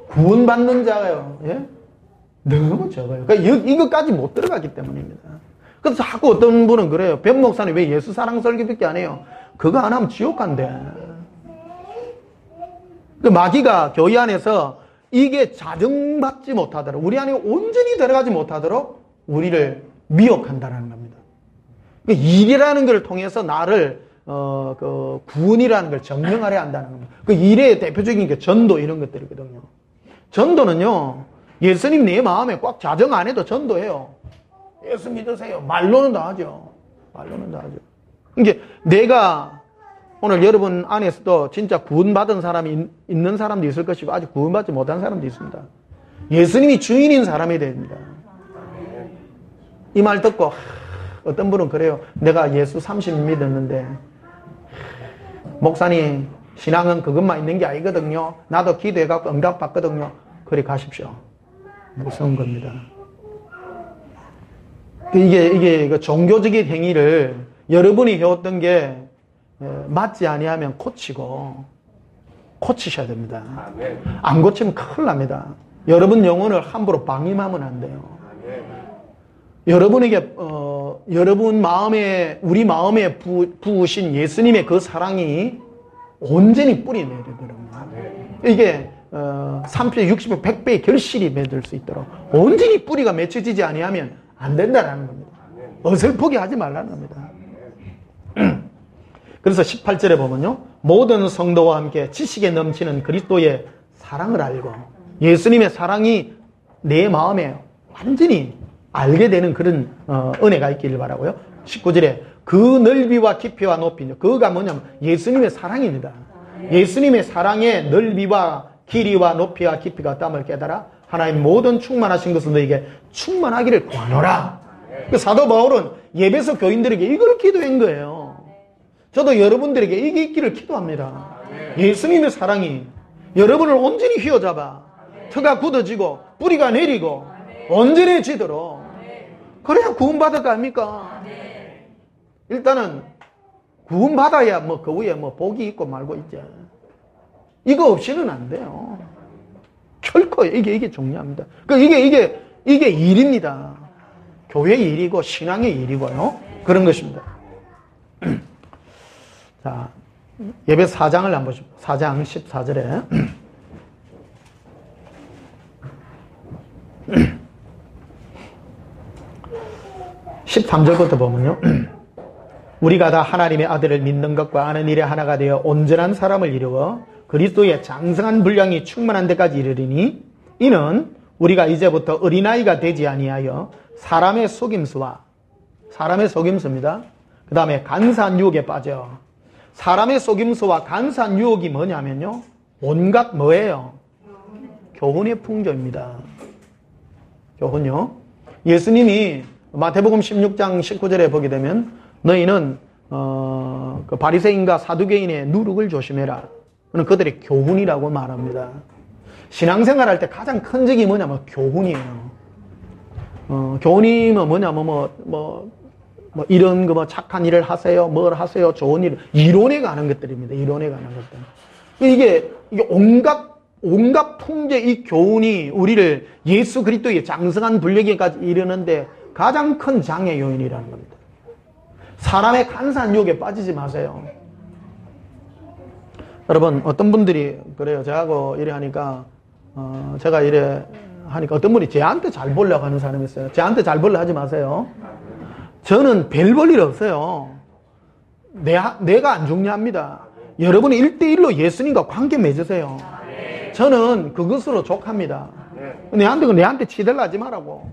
구원받는 자가요. 예? 너무 적어요. 그러니까 이것까지 못 들어가기 때문입니다. 그래서 자꾸 어떤 분은 그래요. 변 목사님 왜 예수 사랑 설교밖에 안 해요? 그거 안 하면 지옥 간대. 그 마귀가 교회 안에서 이게 자정받지 못하도록, 우리 안에 온전히 들어가지 못하도록 우리를 미혹한다는 겁니다. 일이라는 걸 통해서 나를 그 구원이라는 걸 증명하려 한다는 겁니다. 그 일의 대표적인 게 전도 이런 것들이거든요. 전도는요, 예수님 내 마음에 꽉 자정 안 해도 전도해요. 예수 믿으세요. 말로는 다 하죠. 이게 내가 오늘 여러분 안에서도 진짜 구원받은 사람이 있는 사람도 있을 것이고 아직 구원받지 못한 사람도 있습니다. 예수님이 주인인 사람이 됩니다. 이 말 듣고 어떤 분은 그래요. 내가 예수 30 믿었는데 목사님 신앙은 그것만 있는 게 아니거든요. 나도 기도해갖고 응답받거든요. 그래 가십시오. 무서운 겁니다. 이게 그 종교적인 행위를 여러분이 해왔던 게 맞지 아니하면 고치셔야 됩니다. 안 고치면 큰일 납니다. 여러분 영혼을 함부로 방임하면 안 돼요. 여러분에게 여러분 마음에 우리 마음에 부으신 예수님의 그 사랑이 온전히 뿌리내야 되거든요. 이게 30배, 60배, 100배의 결실이 맺을 수 있도록 온전히 뿌리가 맺혀지지 아니하면 안 된다는 겁니다. 어설프게 하지 말라는 겁니다. 그래서 18절에 보면요. 모든 성도와 함께 지식에 넘치는 그리스도의 사랑을 알고 예수님의 사랑이 내 마음에 완전히 알게 되는 그런 은혜가 있기를 바라고요. 19절에 그 넓이와 깊이와 높이, 그거가 뭐냐면 예수님의 사랑입니다. 예수님의 사랑의 넓이와 길이와 높이와 깊이가 어떠함을 깨달아 하나님 모든 충만하신 것을 너에게 충만하기를 구하노라. 그 사도 바울은 예배소 교인들에게 이걸 기도한 거예요. 저도 여러분들에게 이게 있기를 기도합니다. 예수님의 사랑이 여러분을 온전히 휘어잡아 터가 굳어지고 뿌리가 내리고 온전해지도록, 그래야 구원받을 거 아닙니까? 일단은 구원받아야 그 위에 복이 있고 말고 있지. 이거 없이는 안 돼요. 결코 이게 중요합니다. 이게 일입니다. 교회의 일이고 신앙의 일이고요. 그런 것입니다. 자, 예배 4장을 한번 보십시오. 4장 14절에 13절부터 보면요. 우리가 다 하나님의 아들을 믿는 것과 아는 일에 하나가 되어 온전한 사람을 이루어 그리스도의 장성한 분량이 충만한 데까지 이르리니 이는 우리가 이제부터 어린아이가 되지 아니하여 사람의 속임수입니다. 그 다음에 간사한 유혹에 빠져. 사람의 속임수와 간사한 유혹이 뭐냐면요. 온갖 뭐예요? 교훈의 풍조입니다. 교훈요. 예수님이 마태복음 16장 19절에 보게 되면 너희는 그 바리새인과 사두개인의 누룩을 조심해라. 그들의 교훈이라고 말합니다. 신앙생활 할 때 가장 큰 적이 뭐냐면 교훈이에요. 교훈이면 뭐냐면 이런 거 착한 일을 하세요, 뭘 하세요, 좋은 일, 이론에 관한 것들입니다. 이론에 관한 것들. 이게 온갖 풍조의 이 교훈이 우리를 예수 그리스도의 장성한 분량에까지 이르는데 가장 큰 장애 요인이라는 겁니다. 사람의 간사한 유혹에 빠지지 마세요. 여러분, 어떤 분들이 그래요. 저하고 이래 하니까 제가 이래 하니까 어떤 분이 저한테 잘 보려고 하는 사람이 있어요. 저한테 잘 보려고 하지 마세요. 저는 별 볼 일 없어요. 내가 안 중요합니다. 여러분이 1대1로 예수님과 관계 맺으세요. 저는 그것으로 족합니다. 내한테 치대려 하지 말라고.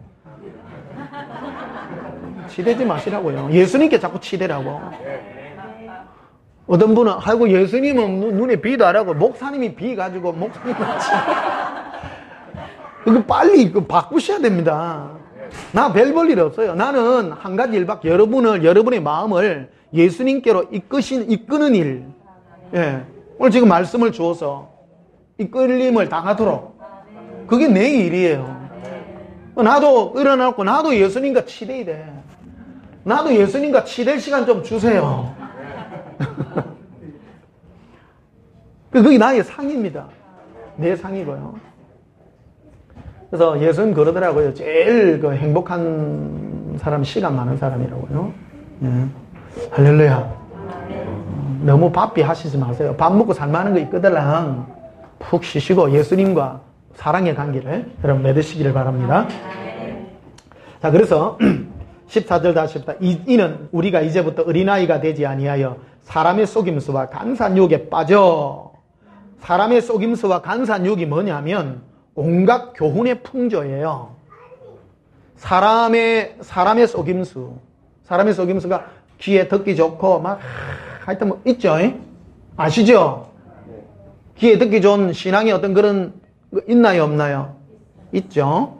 치대지 마시라고요. 예수님께 자꾸 치대라고. 어떤 분은 아이고 예수님은 눈에 비도 안 하고 목사님이 비 가지고 목사님은 이거 빨리 바꾸셔야 됩니다. 나 별 볼 일 없어요. 나는 한 가지 일밖에 여러분의 마음을 예수님께로 이끄는 일. 예. 오늘 지금 말씀을 주어서 이끌림을 당하도록 그게 내 일이에요. 나도 일어나고 나도 예수님과 치대야 돼. 나도 예수님과 치댈 시간 좀 주세요. 그게 나의 상입니다. 내 상이고요. 그래서 예수는 그러더라고요. 제일 행복한 사람, 시간 많은 사람이라고요. 예. 할렐루야. 너무 바삐 하시지 마세요. 밥 먹고 살만한 거 있거든. 푹 쉬시고 예수님과 사랑의 관계를 여러분 맺으시기를 바랍니다. 자, 그래서 14절 다시 봅시다. 이는 우리가 이제부터 어린아이가 되지 아니하여 사람의 속임수와 간사한 유혹에 빠져. 사람의 속임수와 간사한 유혹이 뭐냐면 온갖 교훈의 풍조예요. 사람의 속임수. 사람의 속임수가 귀에 듣기 좋고 하여튼 있죠? 아시죠? 귀에 듣기 좋은 신앙의 어떤 그런 거 있나요, 없나요? 있죠?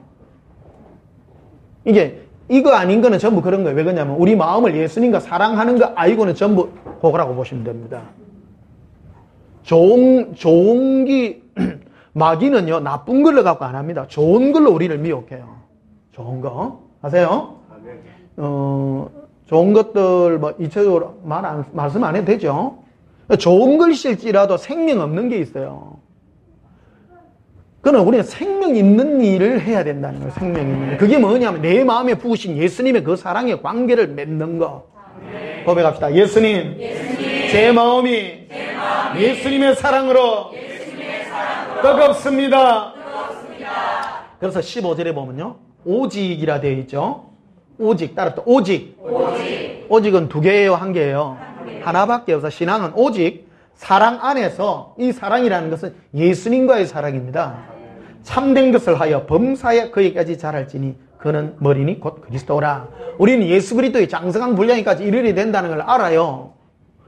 이거 아닌 거는 전부 그런 거예요. 왜 그러냐면 우리 마음을 예수님과 사랑하는 거 아니고는 전부 그거라고 보시면 됩니다. 마귀는요, 나쁜 걸로 갖고 안 합니다. 좋은 걸로 우리를 미혹해요. 좋은 거. 아세요? 좋은 것들, 이체적으로 말씀 안 해도 되죠? 좋은 글씨일지라도 생명 없는 게 있어요. 그러나 우리는 생명 있는 일을 해야 된다는 거예요. 생명 있는 일. 그게 뭐냐면 내 마음에 부으신 예수님의 그 사랑의 관계를 맺는 거. 고백합시다. 예수님. 제 마음이 예수님의 사랑으로 뜨겁습니다. 그래서 15절에 보면요. 오직이라 되어 있죠. 오직, 따라 또 오직은 두 개예요, 한 개예요? 하나밖에 없어. 신앙은 오직 사랑 안에서, 이 사랑이라는 것은 예수님과의 사랑입니다. 참된 것을 하여 범사에 그에까지 자랄지니 그는 머리니 곧 그리스도라. 우리는 예수 그리스도의 장성한 분량에까지 이르게 된다는 걸 알아요.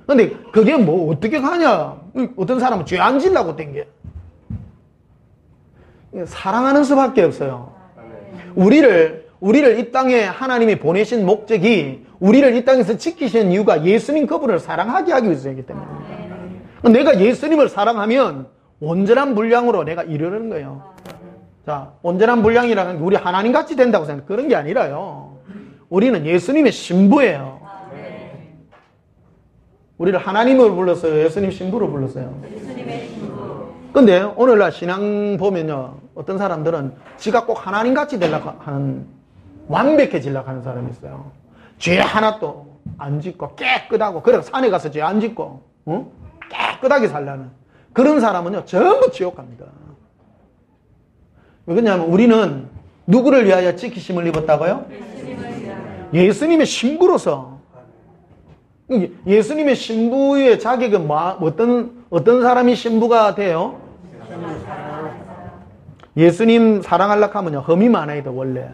근데 그게 어떻게 가냐? 어떤 사람은 죄 안 지려고 땡겨. 사랑하는 수밖에 없어요. 우리를 이 땅에 하나님이 보내신 목적이 우리를 이 땅에서 지키시는 이유가 예수님 그분을 사랑하게 하기 위해서이기 때문입니다. 내가 예수님을 사랑하면 온전한 분량으로 내가 이르는 거예요. 자, 온전한 분량이라는 게 우리 하나님 같이 된다고 생각해. 그런 게 아니라요. 우리는 예수님의 신부예요. 우리를 하나님으로 불렀어요? 예수님 신부로 불렀어요? 예수님의 신부. 근데 오늘날 신앙 보면요. 어떤 사람들은 지가 꼭 하나님 같이 되려고 하는, 완벽해지려고 하는 사람이 있어요. 죄 하나도 안 짓고 깨끗하고, 그래 산에 가서 죄 안 짓고, 깨끗하게 살려는 그런 사람은요 전부 지옥 갑니다. 왜 그러냐면 우리는 누구를 위하여 지키심을 입었다고요? 예수님의 신부로서. 예수님의 신부의 자격은 어떤 사람이 신부가 돼요? 예수님 사랑하려고 하면요, 흠이 많아야 돼, 원래.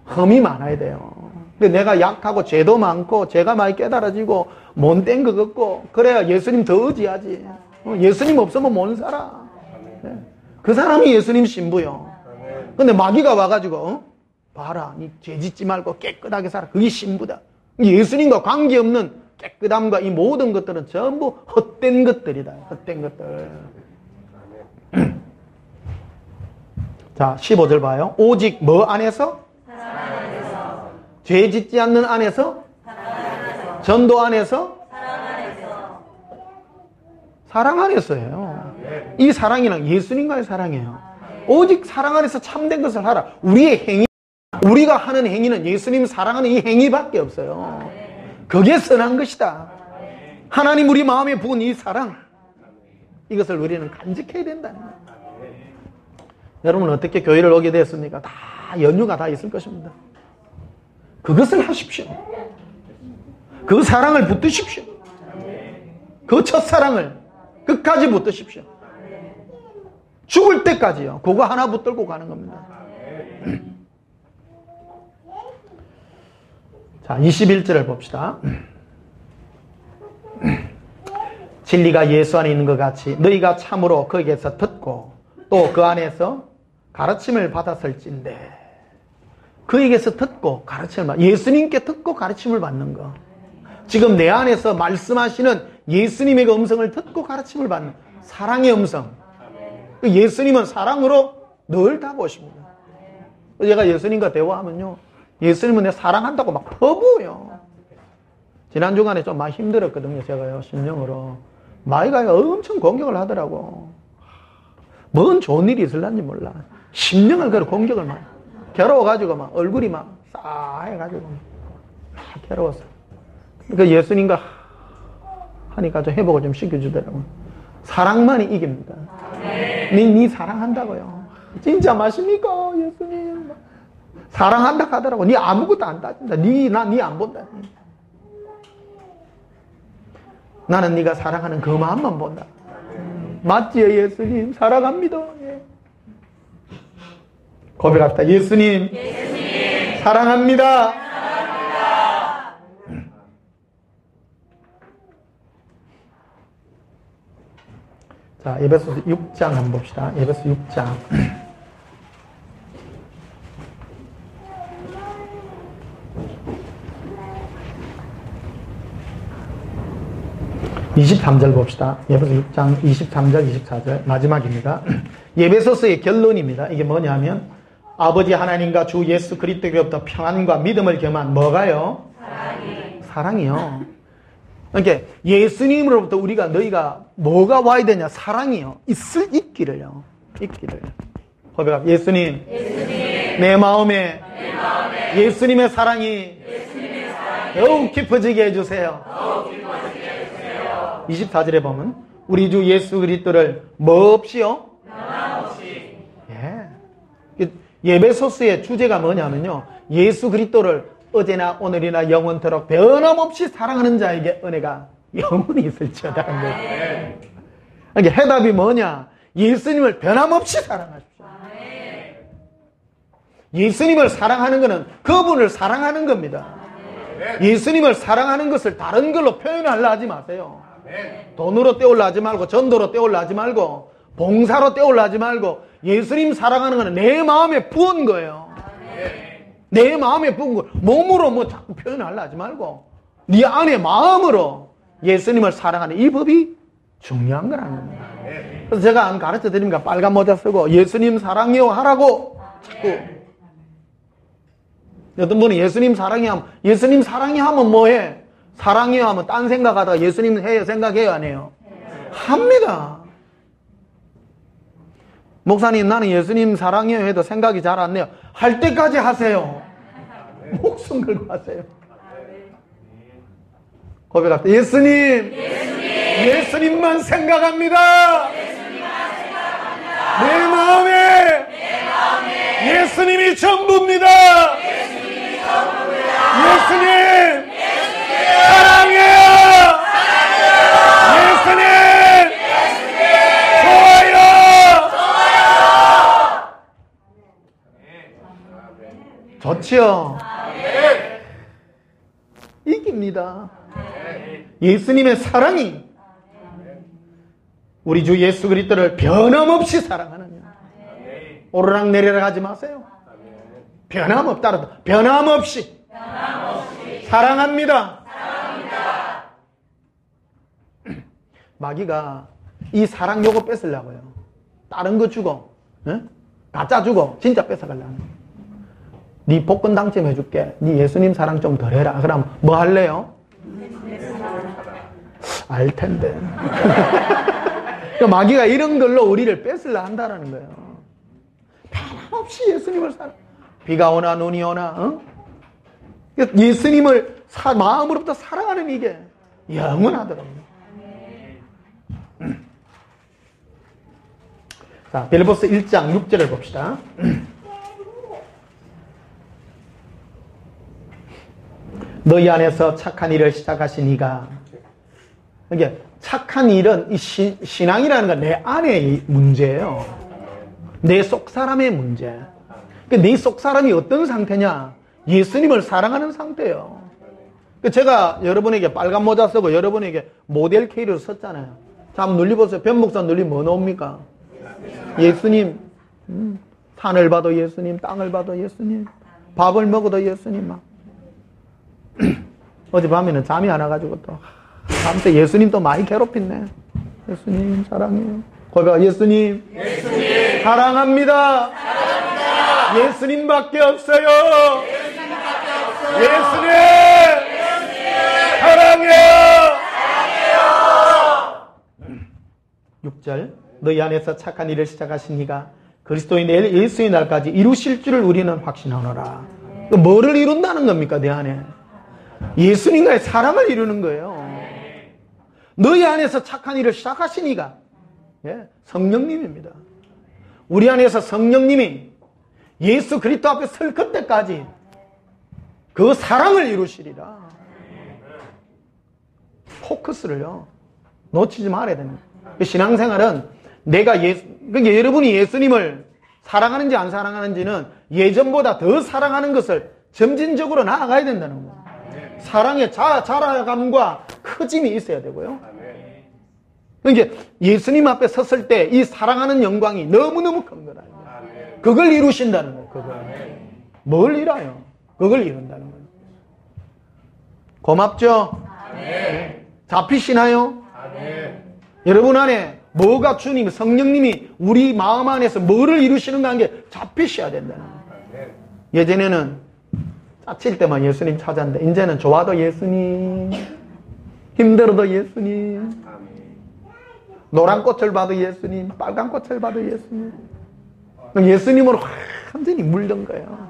흠이 많아야 돼요. 근데 내가 약하고 죄도 많고 죄가 많이 깨달아지고 못된 것 같고 그래야 예수님 더 의지하지. 예수님 없으면 못 살아. 그 사람이 예수님 신부요. 근데 마귀가 와가지고 봐라, 니 죄 짓지 말고 깨끗하게 살아. 그게 신부다. 예수님과 관계없는 깨끗함과 이 모든 것들은 전부 헛된 것들이다. 헛된 것들. 자, 15절 봐요. 오직 뭐 안에서? 죄 짓지 않는 안에서? 전도 안에서? 사랑 안에서예요. 이 사랑이란 예수님과의 사랑이에요. 오직 사랑 안에서 참된 것을 하라. 우리의 행위, 우리가 하는 행위는 예수님 사랑하는 이 행위밖에 없어요. 그게 선한 것이다. 하나님 우리 마음에 부은 이 사랑, 이것을 우리는 간직해야 된다는 거예요. 여러분 어떻게 교회를 오게 됐습니까? 다 연유가 다 있을 것입니다. 그것을 하십시오. 그 사랑을 붙드십시오. 그 첫사랑을 끝까지 붙드십시오. 죽을 때까지요. 그거 하나 붙들고 가는 겁니다. 자, 21절을 봅시다. 진리가 예수 안에 있는 것 같이 너희가 참으로 거기에서 듣고 또 그 안에서 가르침을 받았을진데, 그에게서 듣고 가르침을 받, 예수님께 듣고 가르침을 받는 거. 지금 내 안에서 말씀하시는 예수님의 그 음성을 듣고 가르침을 받는 사랑의 음성. 예수님은 사랑으로 늘 다가오십니다. 제가 예수님과 대화하면요, 예수님은 내 사랑한다고 막 퍼부어요. 지난 주간에 좀 많이 힘들었거든요. 제가요, 심령으로. 마이가 엄청 공격을 하더라고. 뭔 좋은 일이 있을란지 몰라. 심령을 그래 공격을 막. 괴로워가지고 막 얼굴이 막 싸해가지고 막 괴로웠어. 그러니까 예수님과 하니까 좀 회복을 좀 시켜주더라고요. 사랑만이 이깁니다. 니 사랑한다고요. 진짜 맞습니까? 예수님. 사랑한다 하더라고. 니 아무것도 안 따진다. 니 안 본다. 나는 네가 사랑하는 그 마음만 본다. 맞지요, 예수님? 사랑합니다. 예. 고백합시다. 예수님, 사랑합니다. 자, 에베소서 6장 한번 봅시다. 에베소 6장. 23절 봅시다. 에베소 6장 23절, 24절 마지막입니다. 에베소서의 결론입니다. 이게 뭐냐면 아버지 하나님과 주 예수 그리스도로부터 평안과 믿음을 겸한 뭐가요? 사랑이요. 그러니까 예수님으로부터 너희가 뭐가 와야 되냐? 사랑이요. 있기를요. 고백합니다. 예수님, 내 마음에 예수님의 사랑이 더욱 깊어지게 해주세요. 24절에 보면 우리 주 예수 그리스도를 뭐 없이요? 변함없이. 예. 에베소서의 주제가 뭐냐면요, 예수 그리스도를 어제나 오늘이나 영원토록 변함없이 사랑하는 자에게 은혜가 영원히 있을지어다. 그러니까 해답이 뭐냐? 예수님을 변함없이 사랑하십시오. 예수님을 사랑하는 것은 그분을 사랑하는 겁니다. 예수님을 사랑하는 것을 다른 걸로 표현하려 하지 마세요. 돈으로 때우려 하지 말고, 전도로 때우려 하지 말고, 봉사로 때우려 하지 말고, 예수님 사랑하는 것은 내 마음에 부은 거예요. 내 마음에 부은 거, 몸으로 뭐 자꾸 표현하려 하지 말고 네 안에 마음으로 예수님을 사랑하는 이 법이 중요한 거라는 겁니다. 그래서 제가 안 가르쳐 드립니까? 빨간 모자 쓰고 예수님 사랑해요 하라고 자꾸. 어떤 분은 예수님 사랑해 하면 뭐해? 사랑해요 하면 딴 생각하다가 예수님 해요 생각해요 안 해요? 합니다. 목사님 나는 예수님 사랑해요 해도 생각이 잘 안 나요. 할 때까지 하세요. 목숨 걸고 하세요. 고백합시다. 예수님만 생각합니다. 내 마음에 예수님이 전부입니다. 예수님 사랑해요. 예수님 좋아요. 좋지요. 이깁니다. 예수님의 사랑이 우리 주 예수 그리스도를 변함없이 사랑하느냐. 오르락 내리락 하지 마세요. 변함없다. 변함없이 사랑합니다. 마귀가 이 사랑 요거 뺏으려고요. 다른 거 주고, 가짜 주고 진짜 뺏어가려고. 네 복권 당첨해줄게. 네 예수님 사랑 좀 덜 해라. 그럼 뭐 할래요? 알 텐데. 마귀가 이런 걸로 우리를 뺏으려 한다는 거예요. 변함없이 예수님을 사랑. 비가 오나 눈이 오나, 예수님을 마음으로부터 사랑하는 이게 영원하더라고요. 자, 빌립보서 1장 6절을 봅시다. 너희 안에서 착한 일을 시작하신 이가, 이게 착한 일은 이 신앙이라는 건 내 안의 문제예요. 내 속 사람의 문제. 내 속 사람이 어떤 상태냐? 예수님을 사랑하는 상태예요. 제가 여러분에게 빨간 모자 쓰고 여러분에게 모델 K를 썼잖아요. 자, 한번 눌리보세요. 변목사 눌리면 뭐 나옵니까? 예수님. 산을 봐도 예수님, 땅을 봐도 예수님, 밥을 먹어도 예수님. 막 어젯밤에는 잠이 안 와가지고 또 밤새 예수님 또 많이 괴롭혔네. 예수님 사랑해요. 거기가 예수님 사랑합니다. 예수님밖에 없어요. 예수님 사랑해요. 6절 너희 안에서 착한 일을 시작하신 이가 그리스도인 예수의 날까지 이루실 줄을 우리는 확신하노라. 뭐를 이룬다는 겁니까? 내 안에 예수님과의 사랑을 이루는 거예요. 너희 안에서 착한 일을 시작하신 이가 성령님입니다. 우리 안에서 성령님이 예수 그리스도 앞에 설 그때까지 그 사랑을 이루시리라. 포커스를요 놓치지 말아야 됩니다. 신앙생활은 내가 그러니까 여러분이 예수님을 사랑하는지 안 사랑하는지는 예전보다 더 사랑하는 것을 점진적으로 나아가야 된다는 거예요. 사랑의 자라감과 커짐이 있어야 되고요. 그러니까 예수님 앞에 섰을 때 이 사랑하는 영광이 너무너무 큰 거다. 그걸 이루신다는 거예요. 그걸. 뭘 이뤄요? 그걸 이룬다는 거예요. 고맙죠? 네. 잡히시나요? 여러분 안에 뭐가 주님, 성령님이 우리 마음 안에서 뭐를 이루시는가 하는 게 잡히셔야 된다는 거예요. 예전에는 짜칠 때만 예수님 찾았는데 이제는 좋아도 예수님, 힘들어도 예수님, 노란 꽃을 봐도 예수님, 빨간 꽃을 봐도 예수님. 예수님으로 완전히 물든 거예요.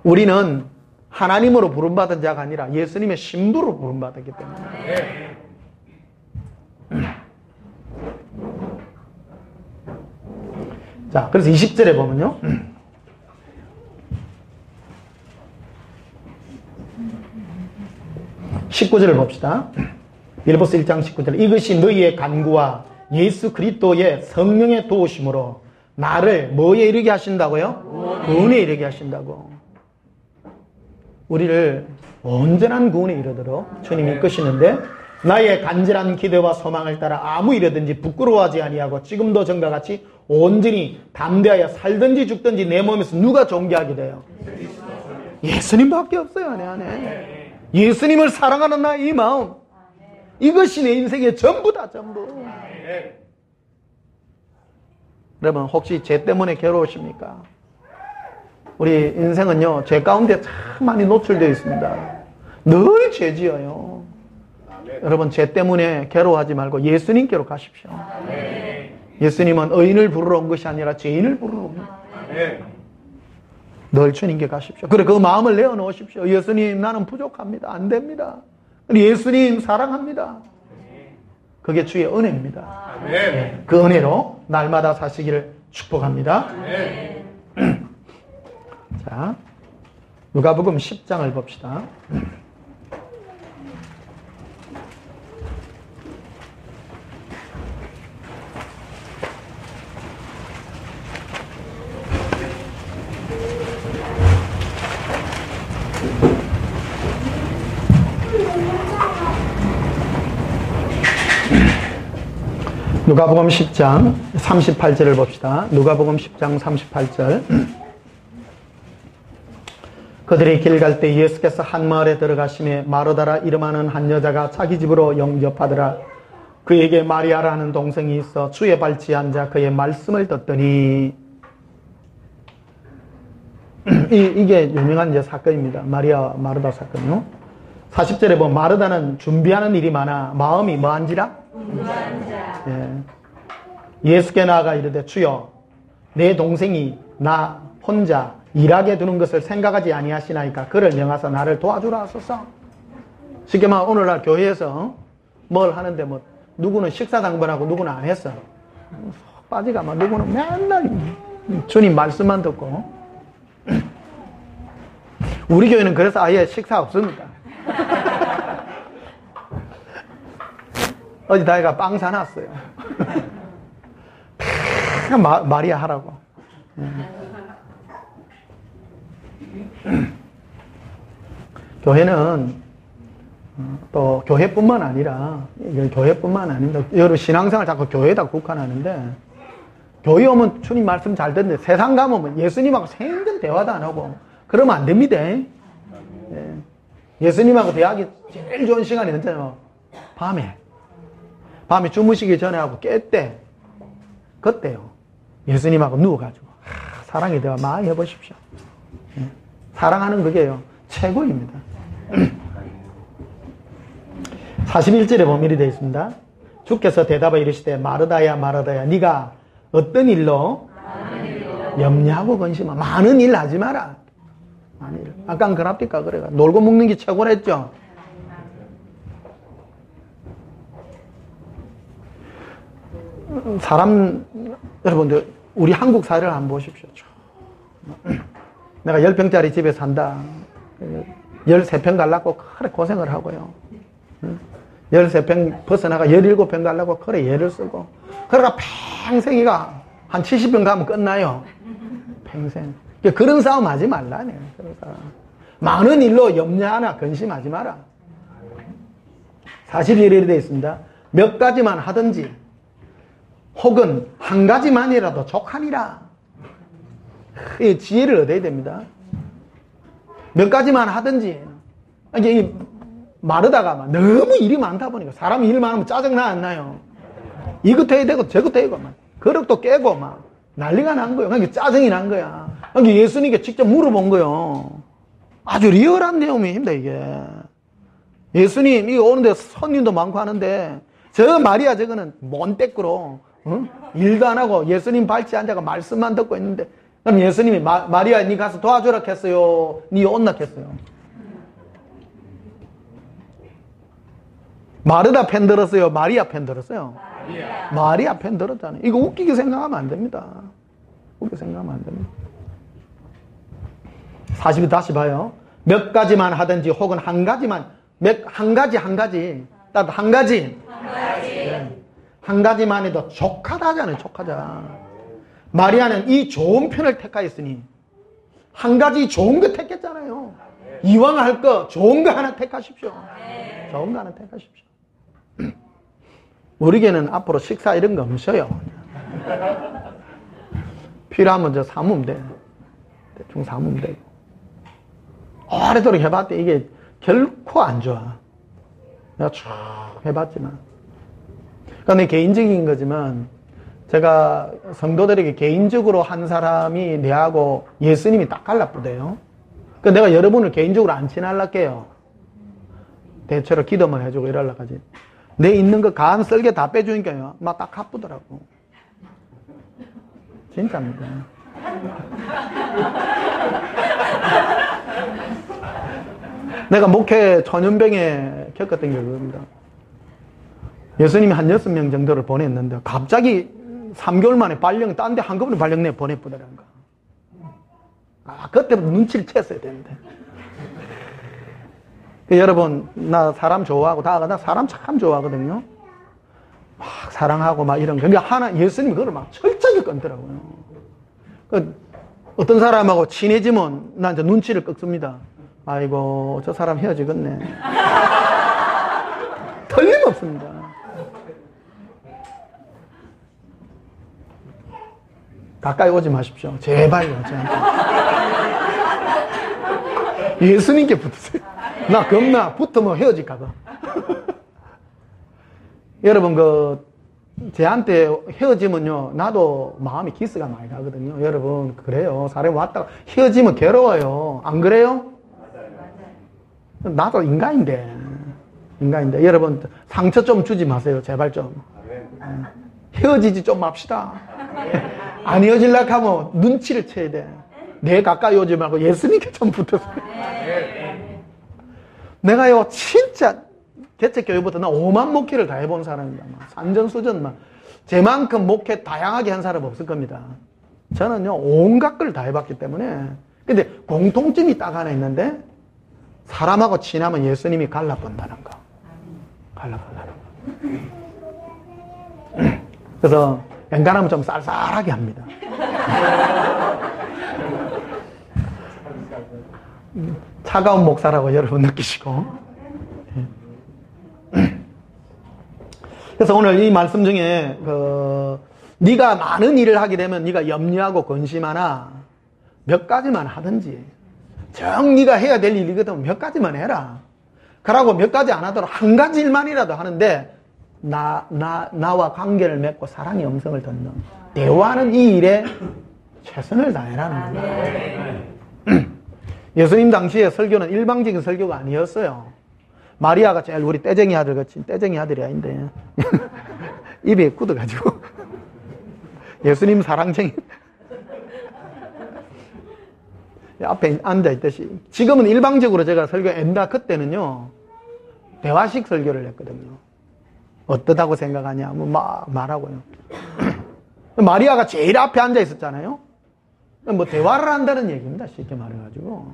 우리는 하나님으로 부름받은 자가 아니라 예수님의 신부로 부름받았기 때문에. 자, 그래서 20절에 보면요. 19절을 봅시다. 빌립보서 1장 19절. 이것이 너희의 간구와 예수 그리스도의 성령의 도우심으로 나를 뭐에 이르게 하신다고요? 구원에 이르게 하신다고. 우리를 온전한 구원에 이르도록 주님이 이끄시는데 나의 간절한 기대와 소망을 따라 아무 일이든지 부끄러워하지 아니하고 지금도 전과 같이 온전히 담대하여 살든지 죽든지 내 몸에서 누가 존귀하게 돼요? 예수님밖에 없어요. 내 안에 예수님을 사랑하는 나의 이 마음, 이것이 내 인생의 전부다. 전부. 여러분 혹시 죄 때문에 괴로우십니까? 우리 인생은요 죄 가운데 참 많이 노출되어 있습니다. 늘 죄 지어요. 여러분 죄 때문에 괴로워하지 말고 예수님께로 가십시오. 예수님은 의인을 부르러 온 것이 아니라 죄인을 부르러 온 거예요. 늘 주님께 가십시오. 그래 그 마음을 내어놓으십시오. 예수님 나는 부족합니다. 안 됩니다. 예수님 사랑합니다. 그게 주의 은혜입니다. 그 은혜로 날마다 사시기를 축복합니다. 자, 누가복음 10장을 봅시다. 누가복음 10장 38절을 봅시다. 누가복음 10장 38절. 그들이 길 갈 때 예수께서 한 마을에 들어가시매 마르다라 이름하는 한 여자가 자기 집으로 영접하더라. 그에게 마리아라는 동생이 있어 주의 발치에 앉아 그의 말씀을 듣더니 이게 유명한 이제 사건입니다. 마르다 사건이요. 40절에 보면 마르다는 준비하는 일이 많아 마음이 뭐한지라? 예수께 나아가 이르되 주여 내 동생이 나 혼자 일하게 두는 것을 생각하지 아니하시나이까 그를 명하사 나를 도와주라 하소서. 쉽게 말하면 오늘날 교회에서 뭘 하는데 뭐 누구는 식사 당번하고 누구는 안 했어. 빠지가 막 누구는 맨날 주님 말씀만 듣고. 우리 교회는 그래서 아예 식사 없습니다. 어디 다이가 빵 사놨어요. 마리아 하라고. 교회는 또 교회뿐만 아니라 여러 신앙생활 자꾸 교회에다 국한하는데 교회 오면 주님 말씀 잘 듣는데 세상 가면 예수님하고 생전 대화도 안 하고 그러면 안 됩니다. 예수님하고 대화하기 제일 좋은 시간이 언제냐면 밤에 주무시기 전에 하고 깰 때 그때요. 예수님하고 누워가지고 사랑의 대화 많이 해보십시오. 사랑하는 그게요 최고입니다. 41절에 보면 이렇게 되어 있습니다. 주께서 대답하여 이르시되 마르다야 마르다야 네가 어떤 일로 염려하고 근심하고 많은 일 하지 마라. 많은 일. 아까 그랍니까 그래가 놀고 먹는 게 최고랬죠. 사람 여러분들 우리 한국 사회를 한번 보십시오. 내가 10평짜리 집에 산다. 13평 가려고 그래 고생을 하고요. 13평 벗어나가 17평 가려고 그래 애를 쓰고 그러다 평생이가 한 70평 가면 끝나요. 평생. 그런 싸움 하지 말라네. 그런 싸움. 많은 일로 염려하나 근심하지 마라. 41일에 되어 있습니다. 몇 가지만 하든지 혹은 한 가지만이라도 족하니라. 이 지혜를 얻어야 됩니다. 몇 가지만 하든지 이게 마르다가 너무 일이 많다 보니까 사람이 일 많으면 짜증나 안 나요. 이것도 해야 되고 저것도 해야 되고 그릇도 깨고 막 난리가 난 거예요. 그러니까 짜증이 난 거야. 그러니까 예수님께 직접 물어본 거예요. 아주 리얼한 내용입니다 이게. 예수님 이거 오는데 손님도 많고 하는데 저 마리아 저거는 몬떼꾸로 일도 안 하고 예수님 발치 앉아가 말씀만 듣고 있는데 그럼 예수님이 마리아 니 가서 도와주라 했어요? 니 온나 했어요? 마르다 편 들었어요? 마리아 편 들었어요? 마리아 편 들었잖아요. 이거 웃기게 생각하면 안 됩니다. 웃기게 생각하면 안 됩니다. 40일 다시 봐요. 몇 가지만 하든지 혹은 한 가지만 한 가지 딱 한 가지 한 가지만 해도 족하다 하잖아요. 족하자. 마리아는 이 좋은 편을 택하였으니 한 가지 좋은 거 택했잖아요. 이왕 할 거 좋은 거 하나 택하십시오. 좋은 거 하나 택하십시오. 우리 교회는 앞으로 식사 이런 거 없어요. 필요하면 저 사무면 돼. 대충 사무면 되고. 오래도록 해봤더니 이게 결코 안 좋아. 내가 쭉 해봤지만. 그러니까 내 개인적인 거지만 제가 성도들에게 개인적으로 한 사람이 내하고 예수님이 딱 갈라쁘대요. 그러니까 내가 여러분을 개인적으로 안 친할랄게요. 대체로 기도만 해주고 이럴라까지. 내 있는 거 간 썰개 다 빼주니까요. 막 딱 가쁘더라고. 진짜입니다. 내가 목회 전염병에 겪었던 게 그겁니다. 예수님이 한 6명 정도를 보냈는데 갑자기 3개월 만에 발령, 딴 데 한꺼번에 발령 내 보내보더라는 거. 그때부터 눈치를 챘어야 되는데. 여러분, 나 사람 좋아하고, 나 사람 참 좋아하거든요. 막 사랑하고 막 이런 거. 그러니까 예수님이 그걸 막 철저하게 끊더라고요. 어떤 사람하고 친해지면 나 이제 눈치를 꺾습니다. 아이고, 저 사람 헤어지겠네. 틀림없습니다. 가까이 오지 마십시오. 제발요, 저한테. 예수님께 붙으세요. 나 겁나 붙으면 헤어질까봐. 여러분, 쟤한테 헤어지면요, 나도 마음이 기스가 많이 나거든요. 여러분, 그래요. 사람이 왔다가 헤어지면 괴로워요. 안 그래요? 나도 인간인데. 여러분, 상처 좀 주지 마세요. 제발 좀. 헤어지지 좀 맙시다. 안 헤어질라 하면 눈치를 채야 돼. 내 가까이 오지 말고 예수님께 좀 붙었어요. 내가요, 진짜, 개척교회부터 나 5만 목회를 다 해본 사람입니다. 산전수전, 제만큼 목회 다양하게 한 사람 없을 겁니다. 저는요, 온갖 걸 다 해봤기 때문에. 근데 공통점이 딱 하나 있는데, 사람하고 친하면 예수님이 갈라본다는 거. 갈라본다는 거. 그래서, 웬간하면 좀 쌀쌀하게 합니다. 차가운 목사라고 여러분 느끼시고. 그래서 오늘 이 말씀 중에 네가 많은 일을 하게 되면 네가 염려하고 근심하나 몇 가지만 하든지 정 네가 해야 될 일이거든 몇 가지만 해라. 그러고 몇 가지 안 하도록 한 가지 일만이라도 하는데 나와 관계를 맺고 사랑의 음성을 듣는 대화하는 이 일에 최선을 다해라는 겁니다. 예수님 당시에 설교는 일방적인 설교가 아니었어요. 마리아가 제일 우리 떼쟁이 아들 같이 떼쟁이 아들이 아닌데 입에 굳어가지고 예수님 사랑쟁이 앞에 앉아있듯이 지금은 일방적으로 제가 설교했다. 그때는요 대화식 설교를 했거든요. 어떠다고 생각하냐 막 말하고요. 마리아가 제일 앞에 앉아있었잖아요. 뭐 대화를 한다는 얘기입니다. 쉽게 말해가지고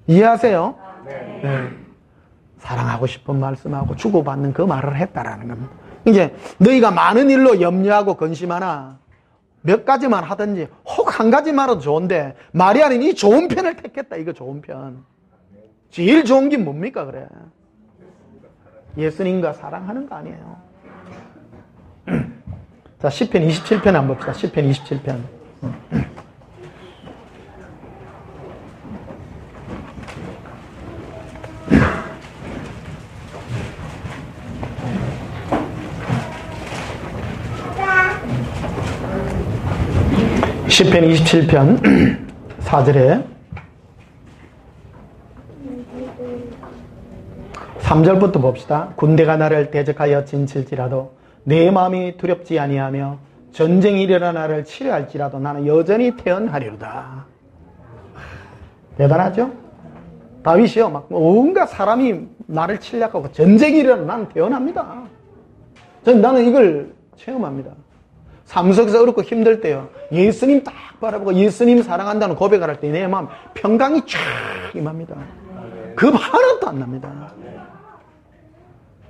이해하세요? 네. 사랑하고 싶은 말씀하고 주고받는 그 말을 했다라는 겁니다. 이제 너희가 많은 일로 염려하고 근심하나 몇 가지만 하든지 혹 한 가지만으로도 좋은데 마리아는 이 좋은 편을 택했다. 이거 좋은 편. 제일 좋은 게 뭡니까 그래? 예수님과 사랑하는 거 아니에요. 자, 시편 27편 한번 봅시다. 시편 27편. 시편 27편 4절에 3절부터 봅시다. 군대가 나를 대적하여 진칠지라도 내 마음이 두렵지 아니하며 전쟁이 일어나 나를 치료할지라도 나는 여전히 태어나리로다. 대단하죠? 다윗이요. 막 온갖 사람이 나를 치려하고 전쟁이 일어나 나는 태어납니다. 나는 이걸 체험합니다. 삶속에서 어렵고 힘들 때요. 예수님 딱 바라보고 예수님 사랑한다는 고백을 할 때 내 마음 평강이 쫙 임합니다. 급 하나도 안 납니다.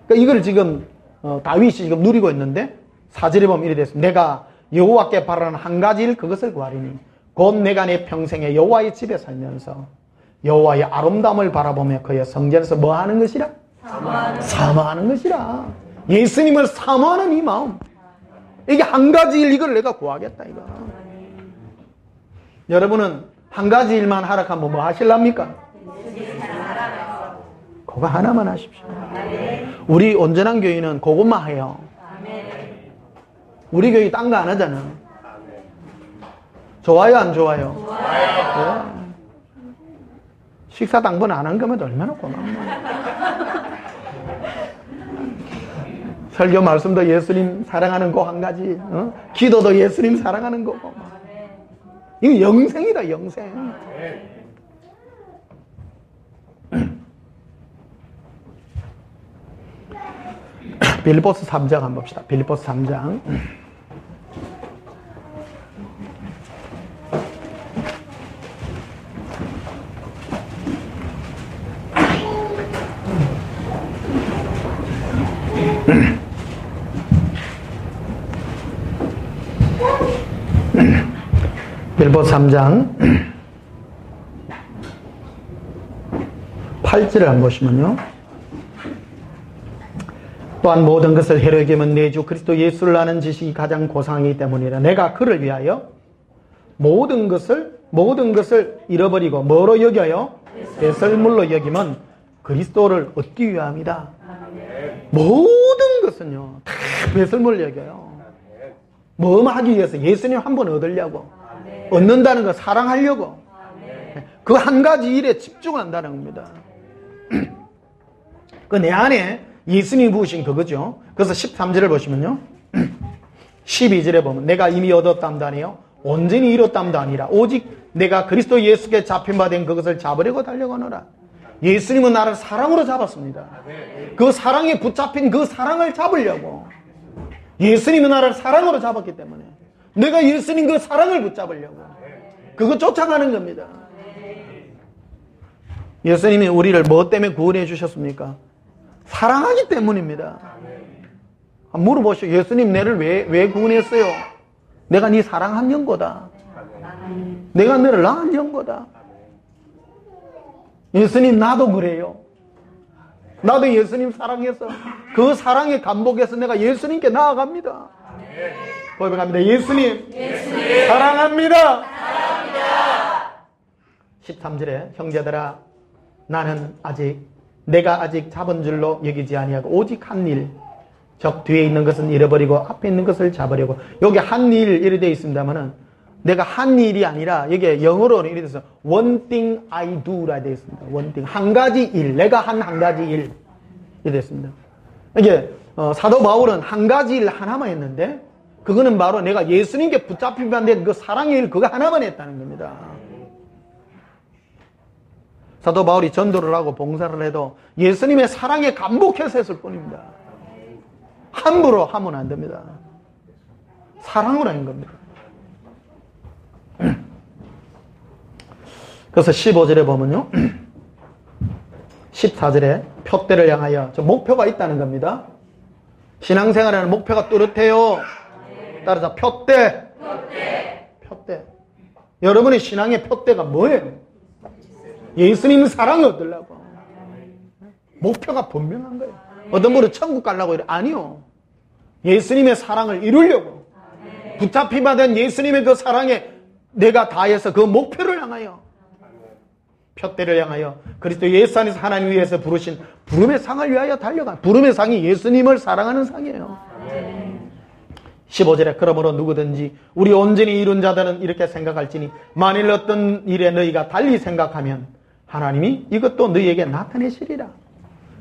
그러니까 이걸 지금 다윗이 지금 누리고 있는데 4절에 보면 이래 됐습니다. 내가 여호와께 바라는 한 가지 일 그것을 구하리니 곧 내가 내 평생에 여호와의 집에 살면서 여호와의 아름다움을 바라보며 그의 성전에서 뭐 하는 것이라? 사모하는 것이라. 예수님을 사모하는 이 마음. 이게 한 가지 일 이걸 내가 구하겠다 이거. 여러분은 한 가지 일만 하락하면 뭐 하실랍니까? 그거 하나만 하십시오. 우리 온전한 교회는 그것만 해요. 우리 교회 딴 거 안 하잖아. 좋아요 안 좋아요? 좋아요. 네. 식사 당번 안 한 거면 얼마나 고마워. 설교 말씀도 예수님 사랑하는 거 한 가지, 기도도 예수님 사랑하는 거고. 이거 영생이다, 영생. 빌립보서 3장 한번 봅시다. 빌립보서 3장.
빌보서 3장 8절을 한번 보시면요. 또한 모든 것을 해로 여기면 내 주 그리스도 예수를 아는 지식이 가장 고상이기 때문이라. 내가 그를 위하여 모든 것을 잃어버리고 뭐로 여겨요? 배설물로 여기면 그리스도를 얻기 위함이다. 모든 것은요 다 배설물로 여겨요. 뭐 하기 위해서? 예수님 한 번 얻으려고. 얻는다는 거 사랑하려고. 그 한 가지 일에 집중한다는 겁니다. 그 내 안에 예수님이 부으신 그거죠. 그래서 13절을 보시면요. 12절에 보면 내가 이미 얻었담도 아니요 온전히 이뤘담도 아니라 오직 내가 그리스도 예수께 잡힌 바 된 그것을 잡으려고 달려가노라. 예수님은 나를 사랑으로 잡았습니다. 그 사랑에 붙잡힌 그 사랑을 잡으려고. 예수님은 나를 사랑으로 잡았기 때문에 내가 예수님 그 사랑을 붙잡으려고 그거 쫓아가는 겁니다. 예수님이 우리를 뭐 때문에 구원해 주셨습니까? 사랑하기 때문입니다. 물어보시오. 예수님 나를 왜 구원했어요? 내가 네 사랑한 연고다. 내가 너를 낳은 연고다. 예수님 나도 그래요. 나도 예수님 사랑해서 그 사랑에 감복해서 내가 예수님께 나아갑니다. 고백합니다. 예수님 사랑합니다. 13절에 형제들아 내가 아직 잡은 줄로 여기지 아니하고 오직 한 일, 적 뒤에 있는 것은 잃어버리고 앞에 있는 것을 잡으려고. 여기 한 일 이렇게 되어 있습니다만은 내가 한 일이 아니라 여기에 영어로는 이렇게 돼서 one thing I do라 되어 있습니다. one thing, 한 가지 일, 내가 한 가지 일 이렇게 되어 있습니다. 이게 사도 바울은 한 가지 일 하나만 했는데 그거는 바로 내가 예수님께 붙잡히면 된 그 사랑의 일 그거 하나만 했다는 겁니다. 사도 바울이 전도를 하고 봉사를 해도 예수님의 사랑에 감복해서 했을 뿐입니다. 함부로 하면 안 됩니다. 사랑으로 한 겁니다. 그래서 15절에 보면요. 14절에 표대를 향하여 저 목표가 있다는 겁니다. 신앙생활에는 목표가 뚜렷해요. 따라서 표대. 여러분의 신앙의 표대가 뭐예요? 예수님 사랑을 얻으려고. 목표가 분명한 거예요. 어떤 분은 천국 가려고 이래. 아니요. 예수님의 사랑을 이루려고. 붙잡히 받은 예수님의 그 사랑에 내가 다해서 그 목표를 향하여, 표대를 향하여 그리스도 예수 안에서 하나님 위해서 부르신 부름의 상을 위하여 달려간. 부름의 상이 예수님을 사랑하는 상이에요. 15절에 그러므로 누구든지 우리 온전히 이룬 자들은 이렇게 생각할지니 만일 어떤 일에 너희가 달리 생각하면 하나님이 이것도 너희에게 나타내시리라.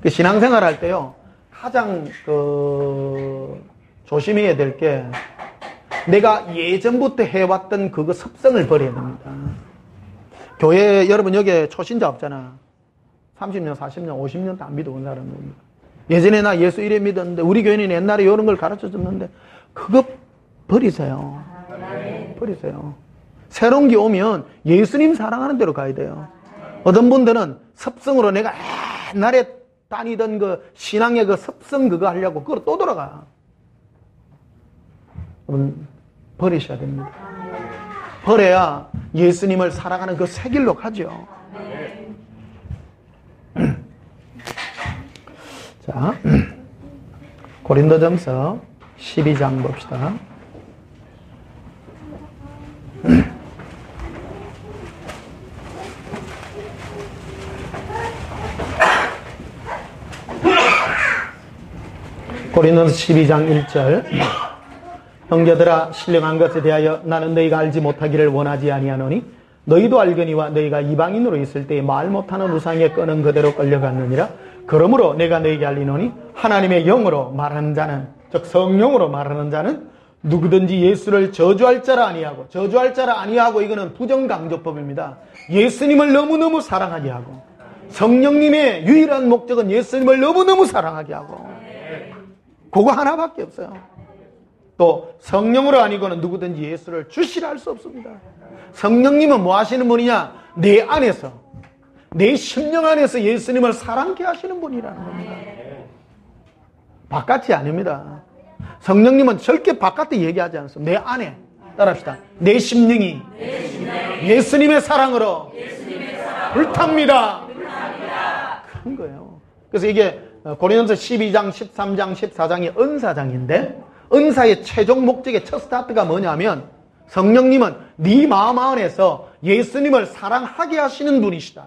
그 신앙생활 할 때요 가장 조심해야 될 게 내가 예전부터 해왔던 그거 습성을 버려야 됩니다. 교회 여러분 여기 초신자 없잖아. 30년 40년 50년 다 안 믿어온 사람입니다. 예전에 나 예수 이래 믿었는데 우리 교회는 옛날에 이런 걸 가르쳐줬는데 그거 버리세요. 버리세요. 새로운 게 오면 예수님 사랑하는 대로 가야 돼요. 어떤 분들은 습성으로 내가 옛날에 다니던 그 신앙의 그 습성 그거 하려고 그걸 또 돌아가. 여러분 버리셔야 됩니다. 버려야 예수님을 사랑하는 그 새 길로 가죠. 자, 고린도전서 12장 봅시다. 고린도전서 12장 1절 형제들아 신령한 것에 대하여 나는 너희가 알지 못하기를 원하지 아니하노니 너희도 알거니와 너희가 이방인으로 있을 때에 말 못하는 우상에 끄는 그대로 끌려갔느니라. 그러므로 내가 너희에게 알리노니 하나님의 영으로 말하는 자는 즉 성령으로 말하는 자는 누구든지 예수를 저주할 자라 아니하고, 저주할 자라 아니하고 이거는 부정강조법입니다. 예수님을 너무너무 사랑하게 하고 성령님의 유일한 목적은 예수님을 너무너무 사랑하게 하고 그거 하나밖에 없어요. 또 성령으로 아니고는 누구든지 예수를 주시라 할 수 없습니다. 성령님은 뭐 하시는 분이냐? 내 안에서 내 심령 안에서 예수님을 사랑케 하시는 분이라는 겁니다.
바깥이 아닙니다. 성령님은 절대 바깥에 얘기하지 않습니다. 내 안에. 따라합시다. 내 심령이 예수님의 사랑으로 불탑니다. 그런 거예요. 그래서 이게 고린도서 12장, 13장, 14장이 은사장인데 은사의 최종 목적의 첫 스타트가 뭐냐면 성령님은 네 마음 안에서 예수님을 사랑하게 하시는 분이시다.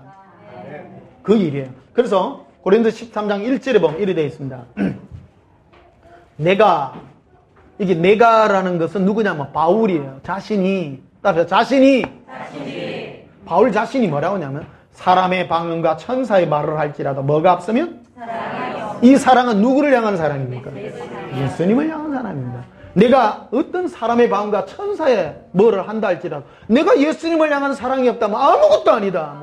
그 일이에요. 그래서 고린도서 13장 1절에 보면 이렇게 되어 있습니다. 이게 내가라는 것은 누구냐면 바울이에요. 자신이 바울 자신이 뭐라고 하냐면 사람의 방언과 천사의 말을 할지라도 뭐가 앞서면? 이 사랑은 누구를 향한 사랑입니까? 예수님을 향한 사랑입니다. 내가 어떤 사람의 방언과 천사의 뭐를 한다 할지라도 내가 예수님을 향한 사랑이 없다면 아무것도 아니다.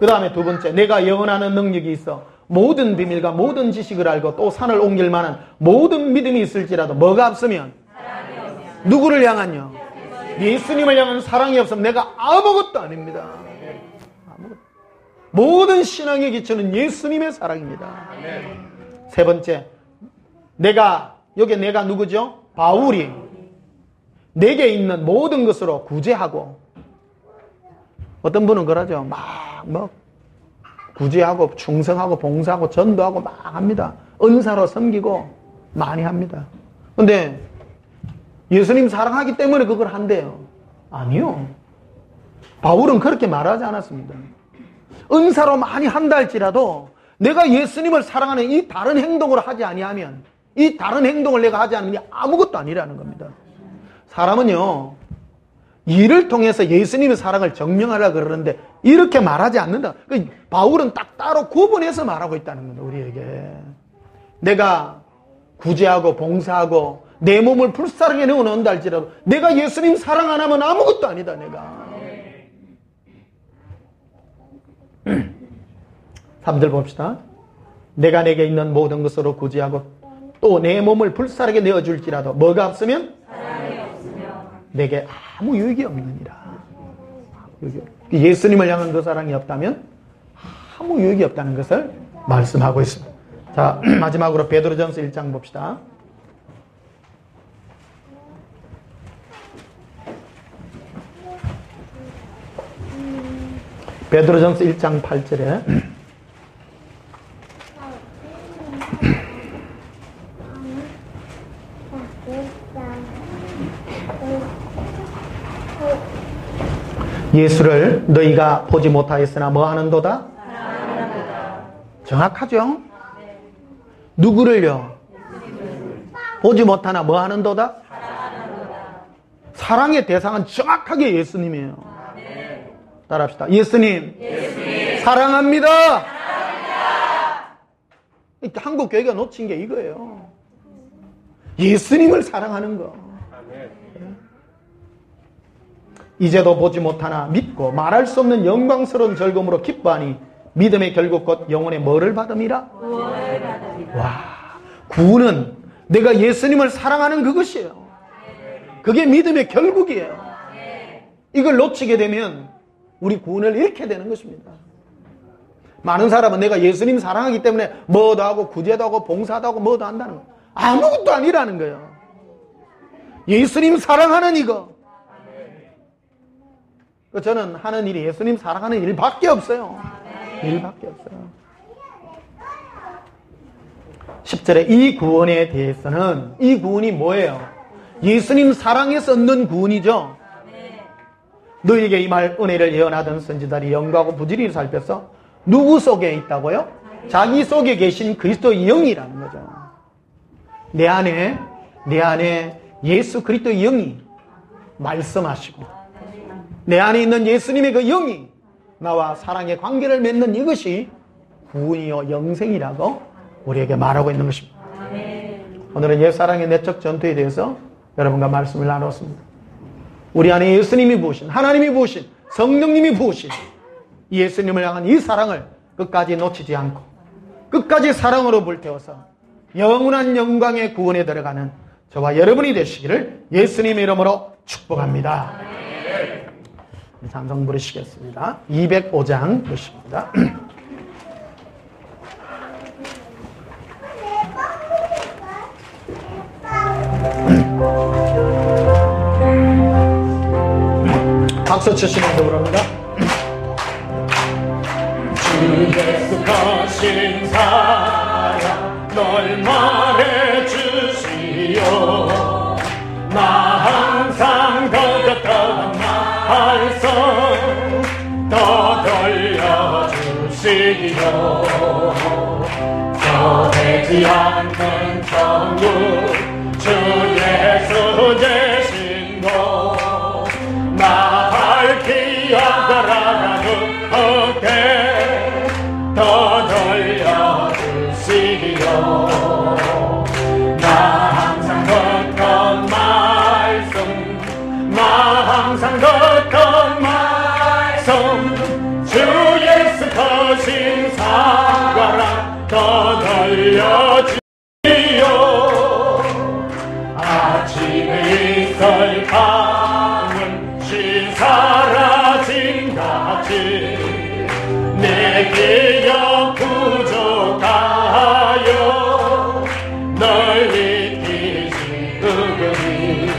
그 다음에 두 번째, 내가 예언하는 능력이 있어 모든 비밀과 모든 지식을 알고 또 산을 옮길 만한 모든 믿음이 있을지라도 뭐가 없으면? 누구를 향한요? 예수님을 향한 사랑이 없으면 내가 아무것도 아닙니다. 모든 신앙의 기초는 예수님의 사랑입니다. 세 번째, 내가 누구죠? 바울이 내게 있는 모든 것으로 구제하고, 어떤 분은 그러죠. 구제하고 충성하고 봉사하고 전도하고 막 합니다. 은사로 섬기고 많이 합니다. 근데 예수님 사랑하기 때문에 그걸 한대요. 아니요. 바울은 그렇게 말하지 않았습니다. 은사로 많이 한다 할지라도 내가 예수님을 사랑하는 이 다른 행동을 하지 아니하면, 이 다른 행동을 내가 하지 않으면 아무것도 아니라는 겁니다. 사람은요, 일을 통해서 예수님의 사랑을 증명하려고 그러는데 이렇게 말하지 않는다. 바울은 딱 따로 구분해서 말하고 있다는 겁니다. 우리에게. 내가 구제하고 봉사하고 내 몸을 불사르게 내어놓는다 할지라도 내가 예수님 사랑 안 하면 아무것도 아니다. 내가 3절 봅시다. 내가 내게 있는 모든 것으로 구제하고 또 내 몸을 불사르게 내어줄지라도 뭐가 없으면? 내게 아무 유익이 없느니라. 예수님을 향한 그 사랑이 없다면 아무 유익이 없다는 것을 말씀하고 있습니다. 자, 마지막으로 베드로전서 1장 봅시다. 베드로전서 1장 8절에 예수를 너희가 보지 못하였으나 뭐 하는도다? 정확하죠? 누구를요? 보지 못하나 뭐 하는도다? 사랑의 대상은 정확하게 예수님이에요. 따라합시다. 예수님. 사랑합니다. 한국 교회가 놓친 게 이거예요. 예수님을 사랑하는 거. 이제도 보지 못하나 믿고 말할 수 없는 영광스러운 즐거움으로 기뻐하니 믿음의 결국 곧 영혼의 뭐를 받음이라? 와, 구원은 내가 예수님을 사랑하는 그것이에요. 그게 믿음의 결국이에요. 이걸 놓치게 되면 우리 구원을 잃게 되는 것입니다. 많은 사람은 내가 예수님 사랑하기 때문에 뭐도 하고 구제도 하고 봉사도 하고 뭐도 한다는 거예요. 아무것도 아니라는 거예요. 예수님 사랑하는 이거. 저는 하는 일이 예수님 사랑하는 일밖에 없어요. 일밖에 없어요. 10절에 이 구원에 대해서는, 이 구원이 뭐예요? 예수님 사랑에서 얻는 구원이죠. 너희에게 이 말 은혜를 예언하던 선지자들이 영광하고 부지리를 살펴서 누구 속에 있다고요? 자기 속에 계신 그리스도의 영이라는 거죠. 내 안에 예수 그리스도의 영이 말씀하시고 내 안에 있는 예수님의 그 영이 나와 사랑의 관계를 맺는 이것이 구원이요 영생이라고 우리에게 말하고 있는 것입니다. 오늘은 옛사랑의 내적 전투에 대해서 여러분과 말씀을 나눴습니다. 우리 안에 예수님이 부으신, 하나님이 부으신, 성령님이 부으신 예수님을 향한 이 사랑을 끝까지 놓치지 않고 끝까지 사랑으로 불태워서 영원한 영광의 구원에 들어가는 저와 여러분이 되시기를 예수님의 이름으로 축복합니다. 찬송 부르시겠습니다. 205장 부르십니다. 박수 치시면서 부릅니다.
주 예수 거신 사랑 널 말해주시오. 나 항상 거듭던 말씀 더 돌려주시오. 변하지 않는 정국 주 예수 계신 곳 나 밝히 걸어가는 어깨 더 돌려주시오. 나 항상 듣던 말씀 나 항상 듣던 말씀 주 예수 거신 사랑 더 돌려주시오. 아침에 있을 밤은 신 사라진 같이 내게 부족하여 널 믿기지 그으니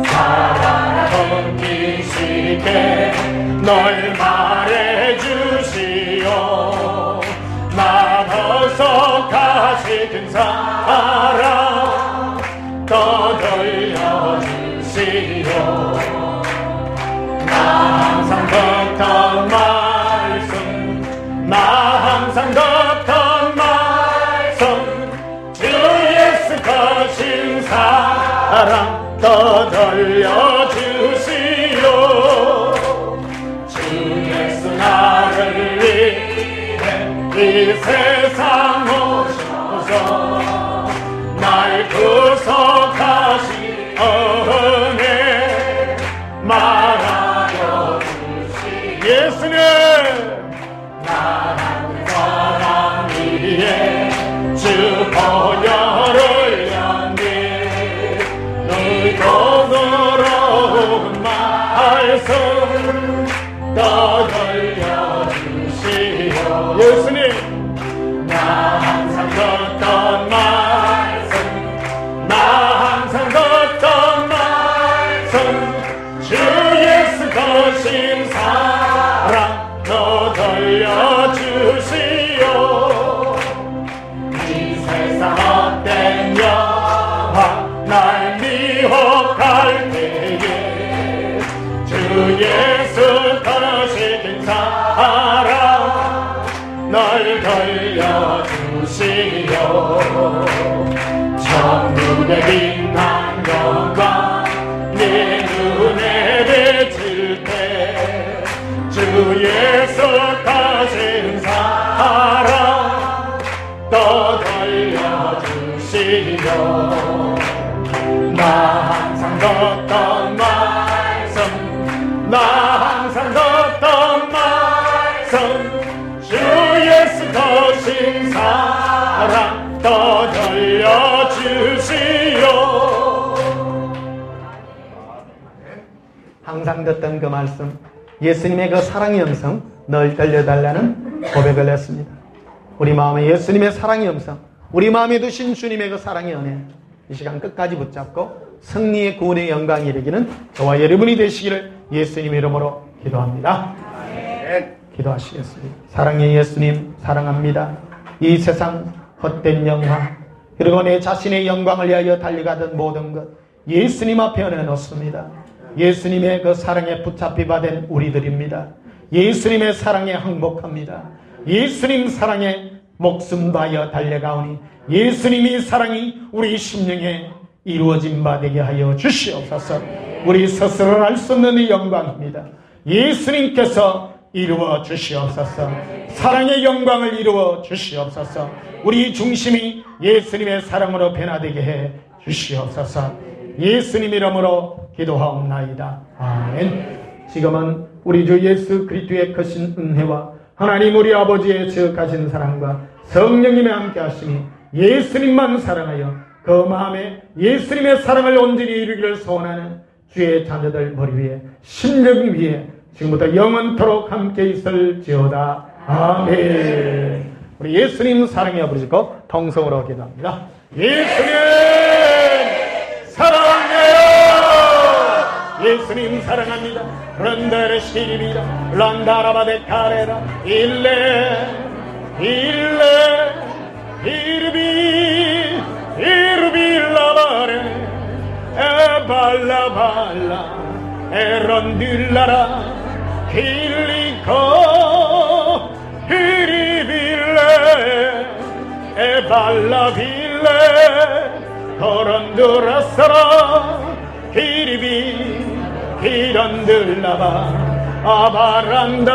살아가던 기시게 널 말해주시오. 나 벗어가시던 사랑 더 돌려주시오. 나 항상 듣던 말씀 나 항상 듣던 말씀 주 예수 거신 사랑 더 돌려주시오. 주 예수 나를 위해 이 세상 오셔서 날 구속하신 은혜 말하여 주시오. 예수님 나라는 사람 위에 주 보혈을 연기 너희도 너러운 말씀 더 돌려주시오. 예수님 나 항상 듣던 말씀 나 항상 듣던 말씀 주 예수 거신 사랑 더 돌려주시오. 이 세상 헛된 영화 날 미혹할 때에 주 예수 거신 사랑 널 돌려주시오. 천국의 빛난 영광 내 눈에 비칠 때 주 예수 거신 사랑 더 돌려주시오. 나 항상 듣던 말씀 나 항상 듣던 말씀 주 예수 거신 사랑 더 돌려주시오.
항상 듣던 그 말씀 예수님의 그 사랑의 음성 널 들려달라는 고백을 했습니다. 우리 마음에 예수님의 사랑의 음성 우리 마음에 두신 주님의 그 사랑의 은혜 이 시간 끝까지 붙잡고 승리의 구원의 영광이 이르기는 저와 여러분이 되시기를 예수님 이름으로 기도합니다. 기도하시겠습니다. 사랑의 예수님 사랑합니다. 이 세상 헛된 영광 그리고 내 자신의 영광을 위하여 달려가던 모든 것 예수님 앞에 내놓습니다. 예수님의 그 사랑에 붙잡히바 된 우리들입니다. 예수님의 사랑에 항복합니다. 예수님 사랑에 목숨 다하여 달려가오니 예수님의 사랑이 우리 심령에 이루어진 바 되게 하여 주시옵소서. 우리 스스로는 알 수 없는 이 영광입니다. 예수님께서 이루어 주시옵소서. 사랑의 영광을 이루어 주시옵소서. 우리 중심이 예수님의 사랑으로 변화되게 해 주시옵소서. 예수님 이름으로 기도하옵나이다. 아멘. 지금은 우리 주 예수 그리스도의 크신 은혜와 하나님 우리 아버지의 지극하신 사랑과 성령님의 함께 하심이 예수님만 사랑하여 그 마음에 예수님의 사랑을 온전히 이루기를 소원하는 주의 자녀들 머리 위에 심령 위에 지금부터 영원토록 함께 있을지어다. 아멘. 우리 예수님 사랑해 부르시고 통성으로 기도합니다. 예수님 사랑해요.
예수님 사랑합니다. 런다르시리비라 란다라바데 카레라 일레 이르빌라바레 에발라발라 에런딜라라 길리코 이리빌레 에발라빌레 거런드라사라 기런들라바 아바란다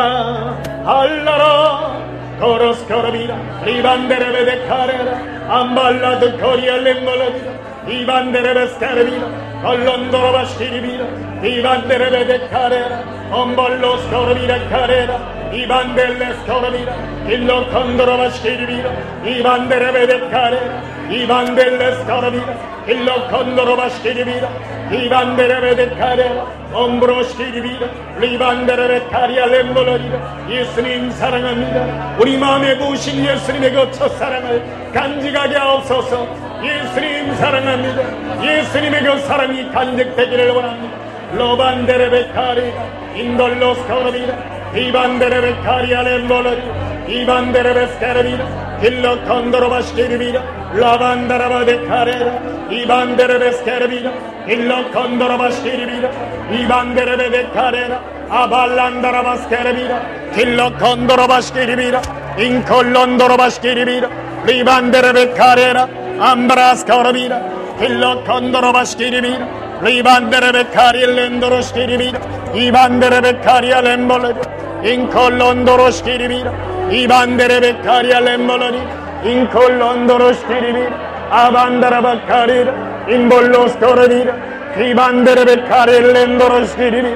알라라 거로스코르비라 리반데레베데카레라 암발라드 코리알렘몰라비라 이반데레베스카르비라 걸론도로바시리비라 이반데레베데카레라 엄볼로스코르비라 카레라 이반델레스코르비라 일로콘도로바시리비라 이반데레베데카레라 이반델레스코르비라 일로콘도로바시리비라 이반데레베데카레라 엄브로시리비라 리반데레베카리알렘몰라비라 예수님 사랑합니다. 우리 마음에 부으신 예수님의 그 첫사랑을 간직하게 하옵소서. 예수님 사랑합니다. 예수님의 그 사랑이 간직되기를 원합니다. 로반데레베카리가 인돌로스코르비라 이반데레베카리알렘몰라비라 이반데레베스카르비라 일로콘도로바시리비라 라반다라바데카레라 이반데레베스카르비라 일로콘도로바시리비라 이반데레베데카레라 아발란다라바스카르비라 일로콘도로바시리비라 인콜론도로바시리비라 리반데레베카레라 암브라스코르비라 일로콘도로바시리비라 리반데레베카리엘렌도로시리비라 이반데레베카리알렘몰라비라 인콜론도로시리비라 이반데레베카리알렘몰라비라 인콜론도로시리비라 아반다라바카리라 인볼로스코르비라 이반데레베카리엘렌도로시리비라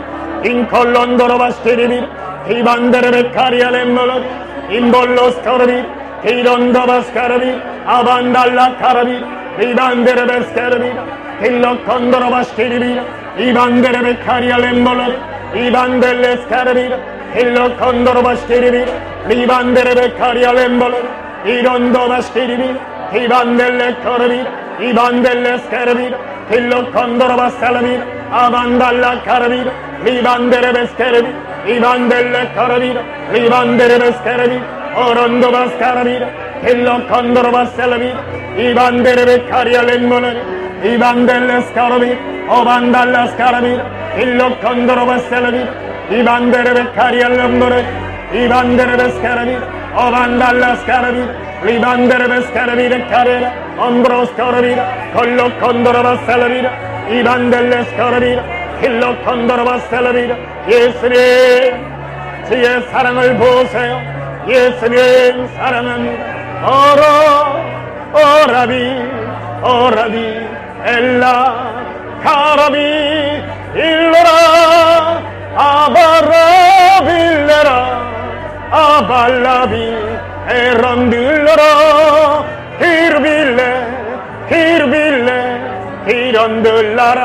인콜론도로바시리비라 이반데레베카리알렘몰라비라 인볼로스코르비라 이론도바스카르비라 아반달라카르비라 이반데레베스카르비라 일로콘도로바시리비라 이반데레베카리알렘몰라비라 이반델레스카르비라 일로콘도로바시리비라 이반데레베카리알렘몰라비라 이론도바시리비라 이반델레코르비라 이반델레스카르비라 일로콘도로바살라비라 아반달라카르비라 이반데레베스카르비라 이반델레코르비라 이반데레베스카르비라 오론도바스카르비라 일로콘도로바살라비라 이반데레베카리알렘몰라비라 이반델레스카르비라 오반달라스카르비라 일로콘도로바살라비라 이반데레베카리알렘몰라비라 이반데레베스카르비라 오반달라스카르비라 리반데레베스카르비라 카레라 엄브로스코르비라 콜로콘도로바살라비라 이반델레스코르비라 힐로콘도로바살라비라 예수님 주의 사랑을 보세요. 예수님 사랑합니다. 오라비 엘라 카라비 일러라 아바라빌레라 아발라비 에런들러라 히르빌레 히런들라라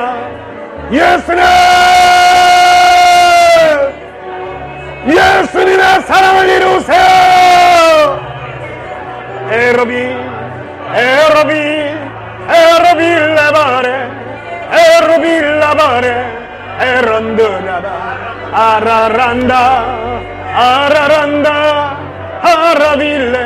예수님의 사랑을 이루세요. 에로빌라바레 에런드라바 아라란다 아라빌레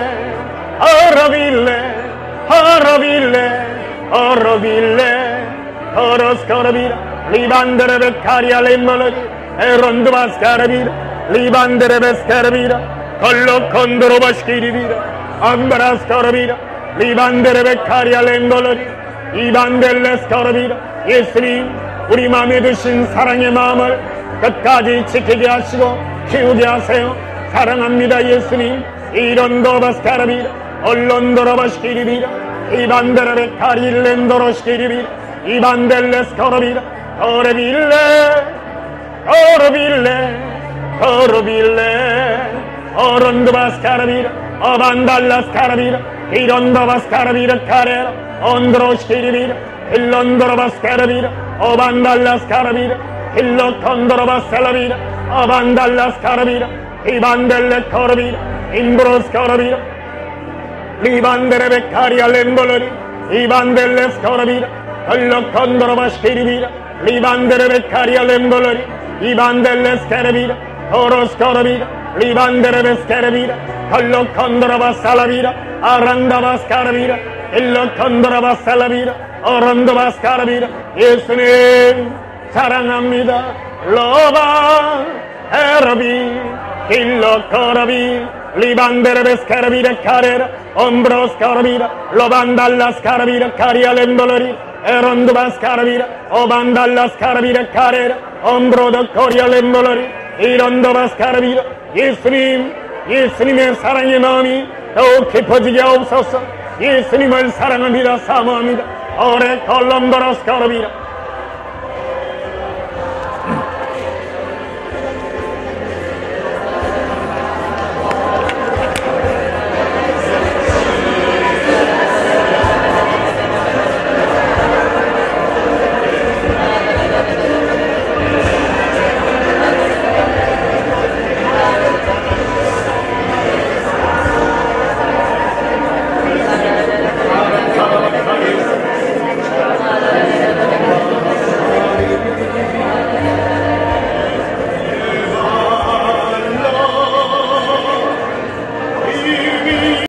오로스코르비라 리반데레베카리알렘몰라비라 에론드바스카르비라 리반데레베스카르비라 콜로콘도로바시리비라 암바라스코르비라 리반데레베카리알렘몰라비라 이반델레스코르비라 예수님 우리 마음에 두신 사랑의 마음을 끝까지 지키게 하시고 키우게 하세요. 사랑합니다. 예수님 이론도바스카르비라 얼론도로바시리비라 이반데레베카리엘렌도로시리비라 이반델레스코르비라 거르빌레 오론도바스카르비라 어반달라스카르비라 이론도바스카르비라 카레라 온드로시리비라 일론도로바스카르비라 어반달라스카르비라 일로콘도로바살라비라 어반달라스카르비라 이반델레코르비라 인브로스코르비라 리반데레베카리알렘몰라비라 이반델레스코르비라 일로콘도로바시리비라
Libandere Becaria Lemboloria, Ibandelle Scarabira, Oroscorabira, Libandere Scarabira, Collo Condorava Salavira, Arandava Scarabira, Illo Condorava Salavira, Orandava Scarabira, 예수님 사랑합니다. 로바 에러비 일로 거라비 리반데레 스카라비라 카레라 옴브로 스카라비라 로반달라 스카라비라 카리아 렘돌리 에론드바 스카라비라 오반달라 스카라비라 카레라 옴브로도 코리아 렘돌리 이론도바 스카라비라 예수님의 사랑의 마음이 더욱 깊어지게 하옵소서. 예수님을 사랑합니다. 사모합니다. 오래 콜롬도로 스카라비라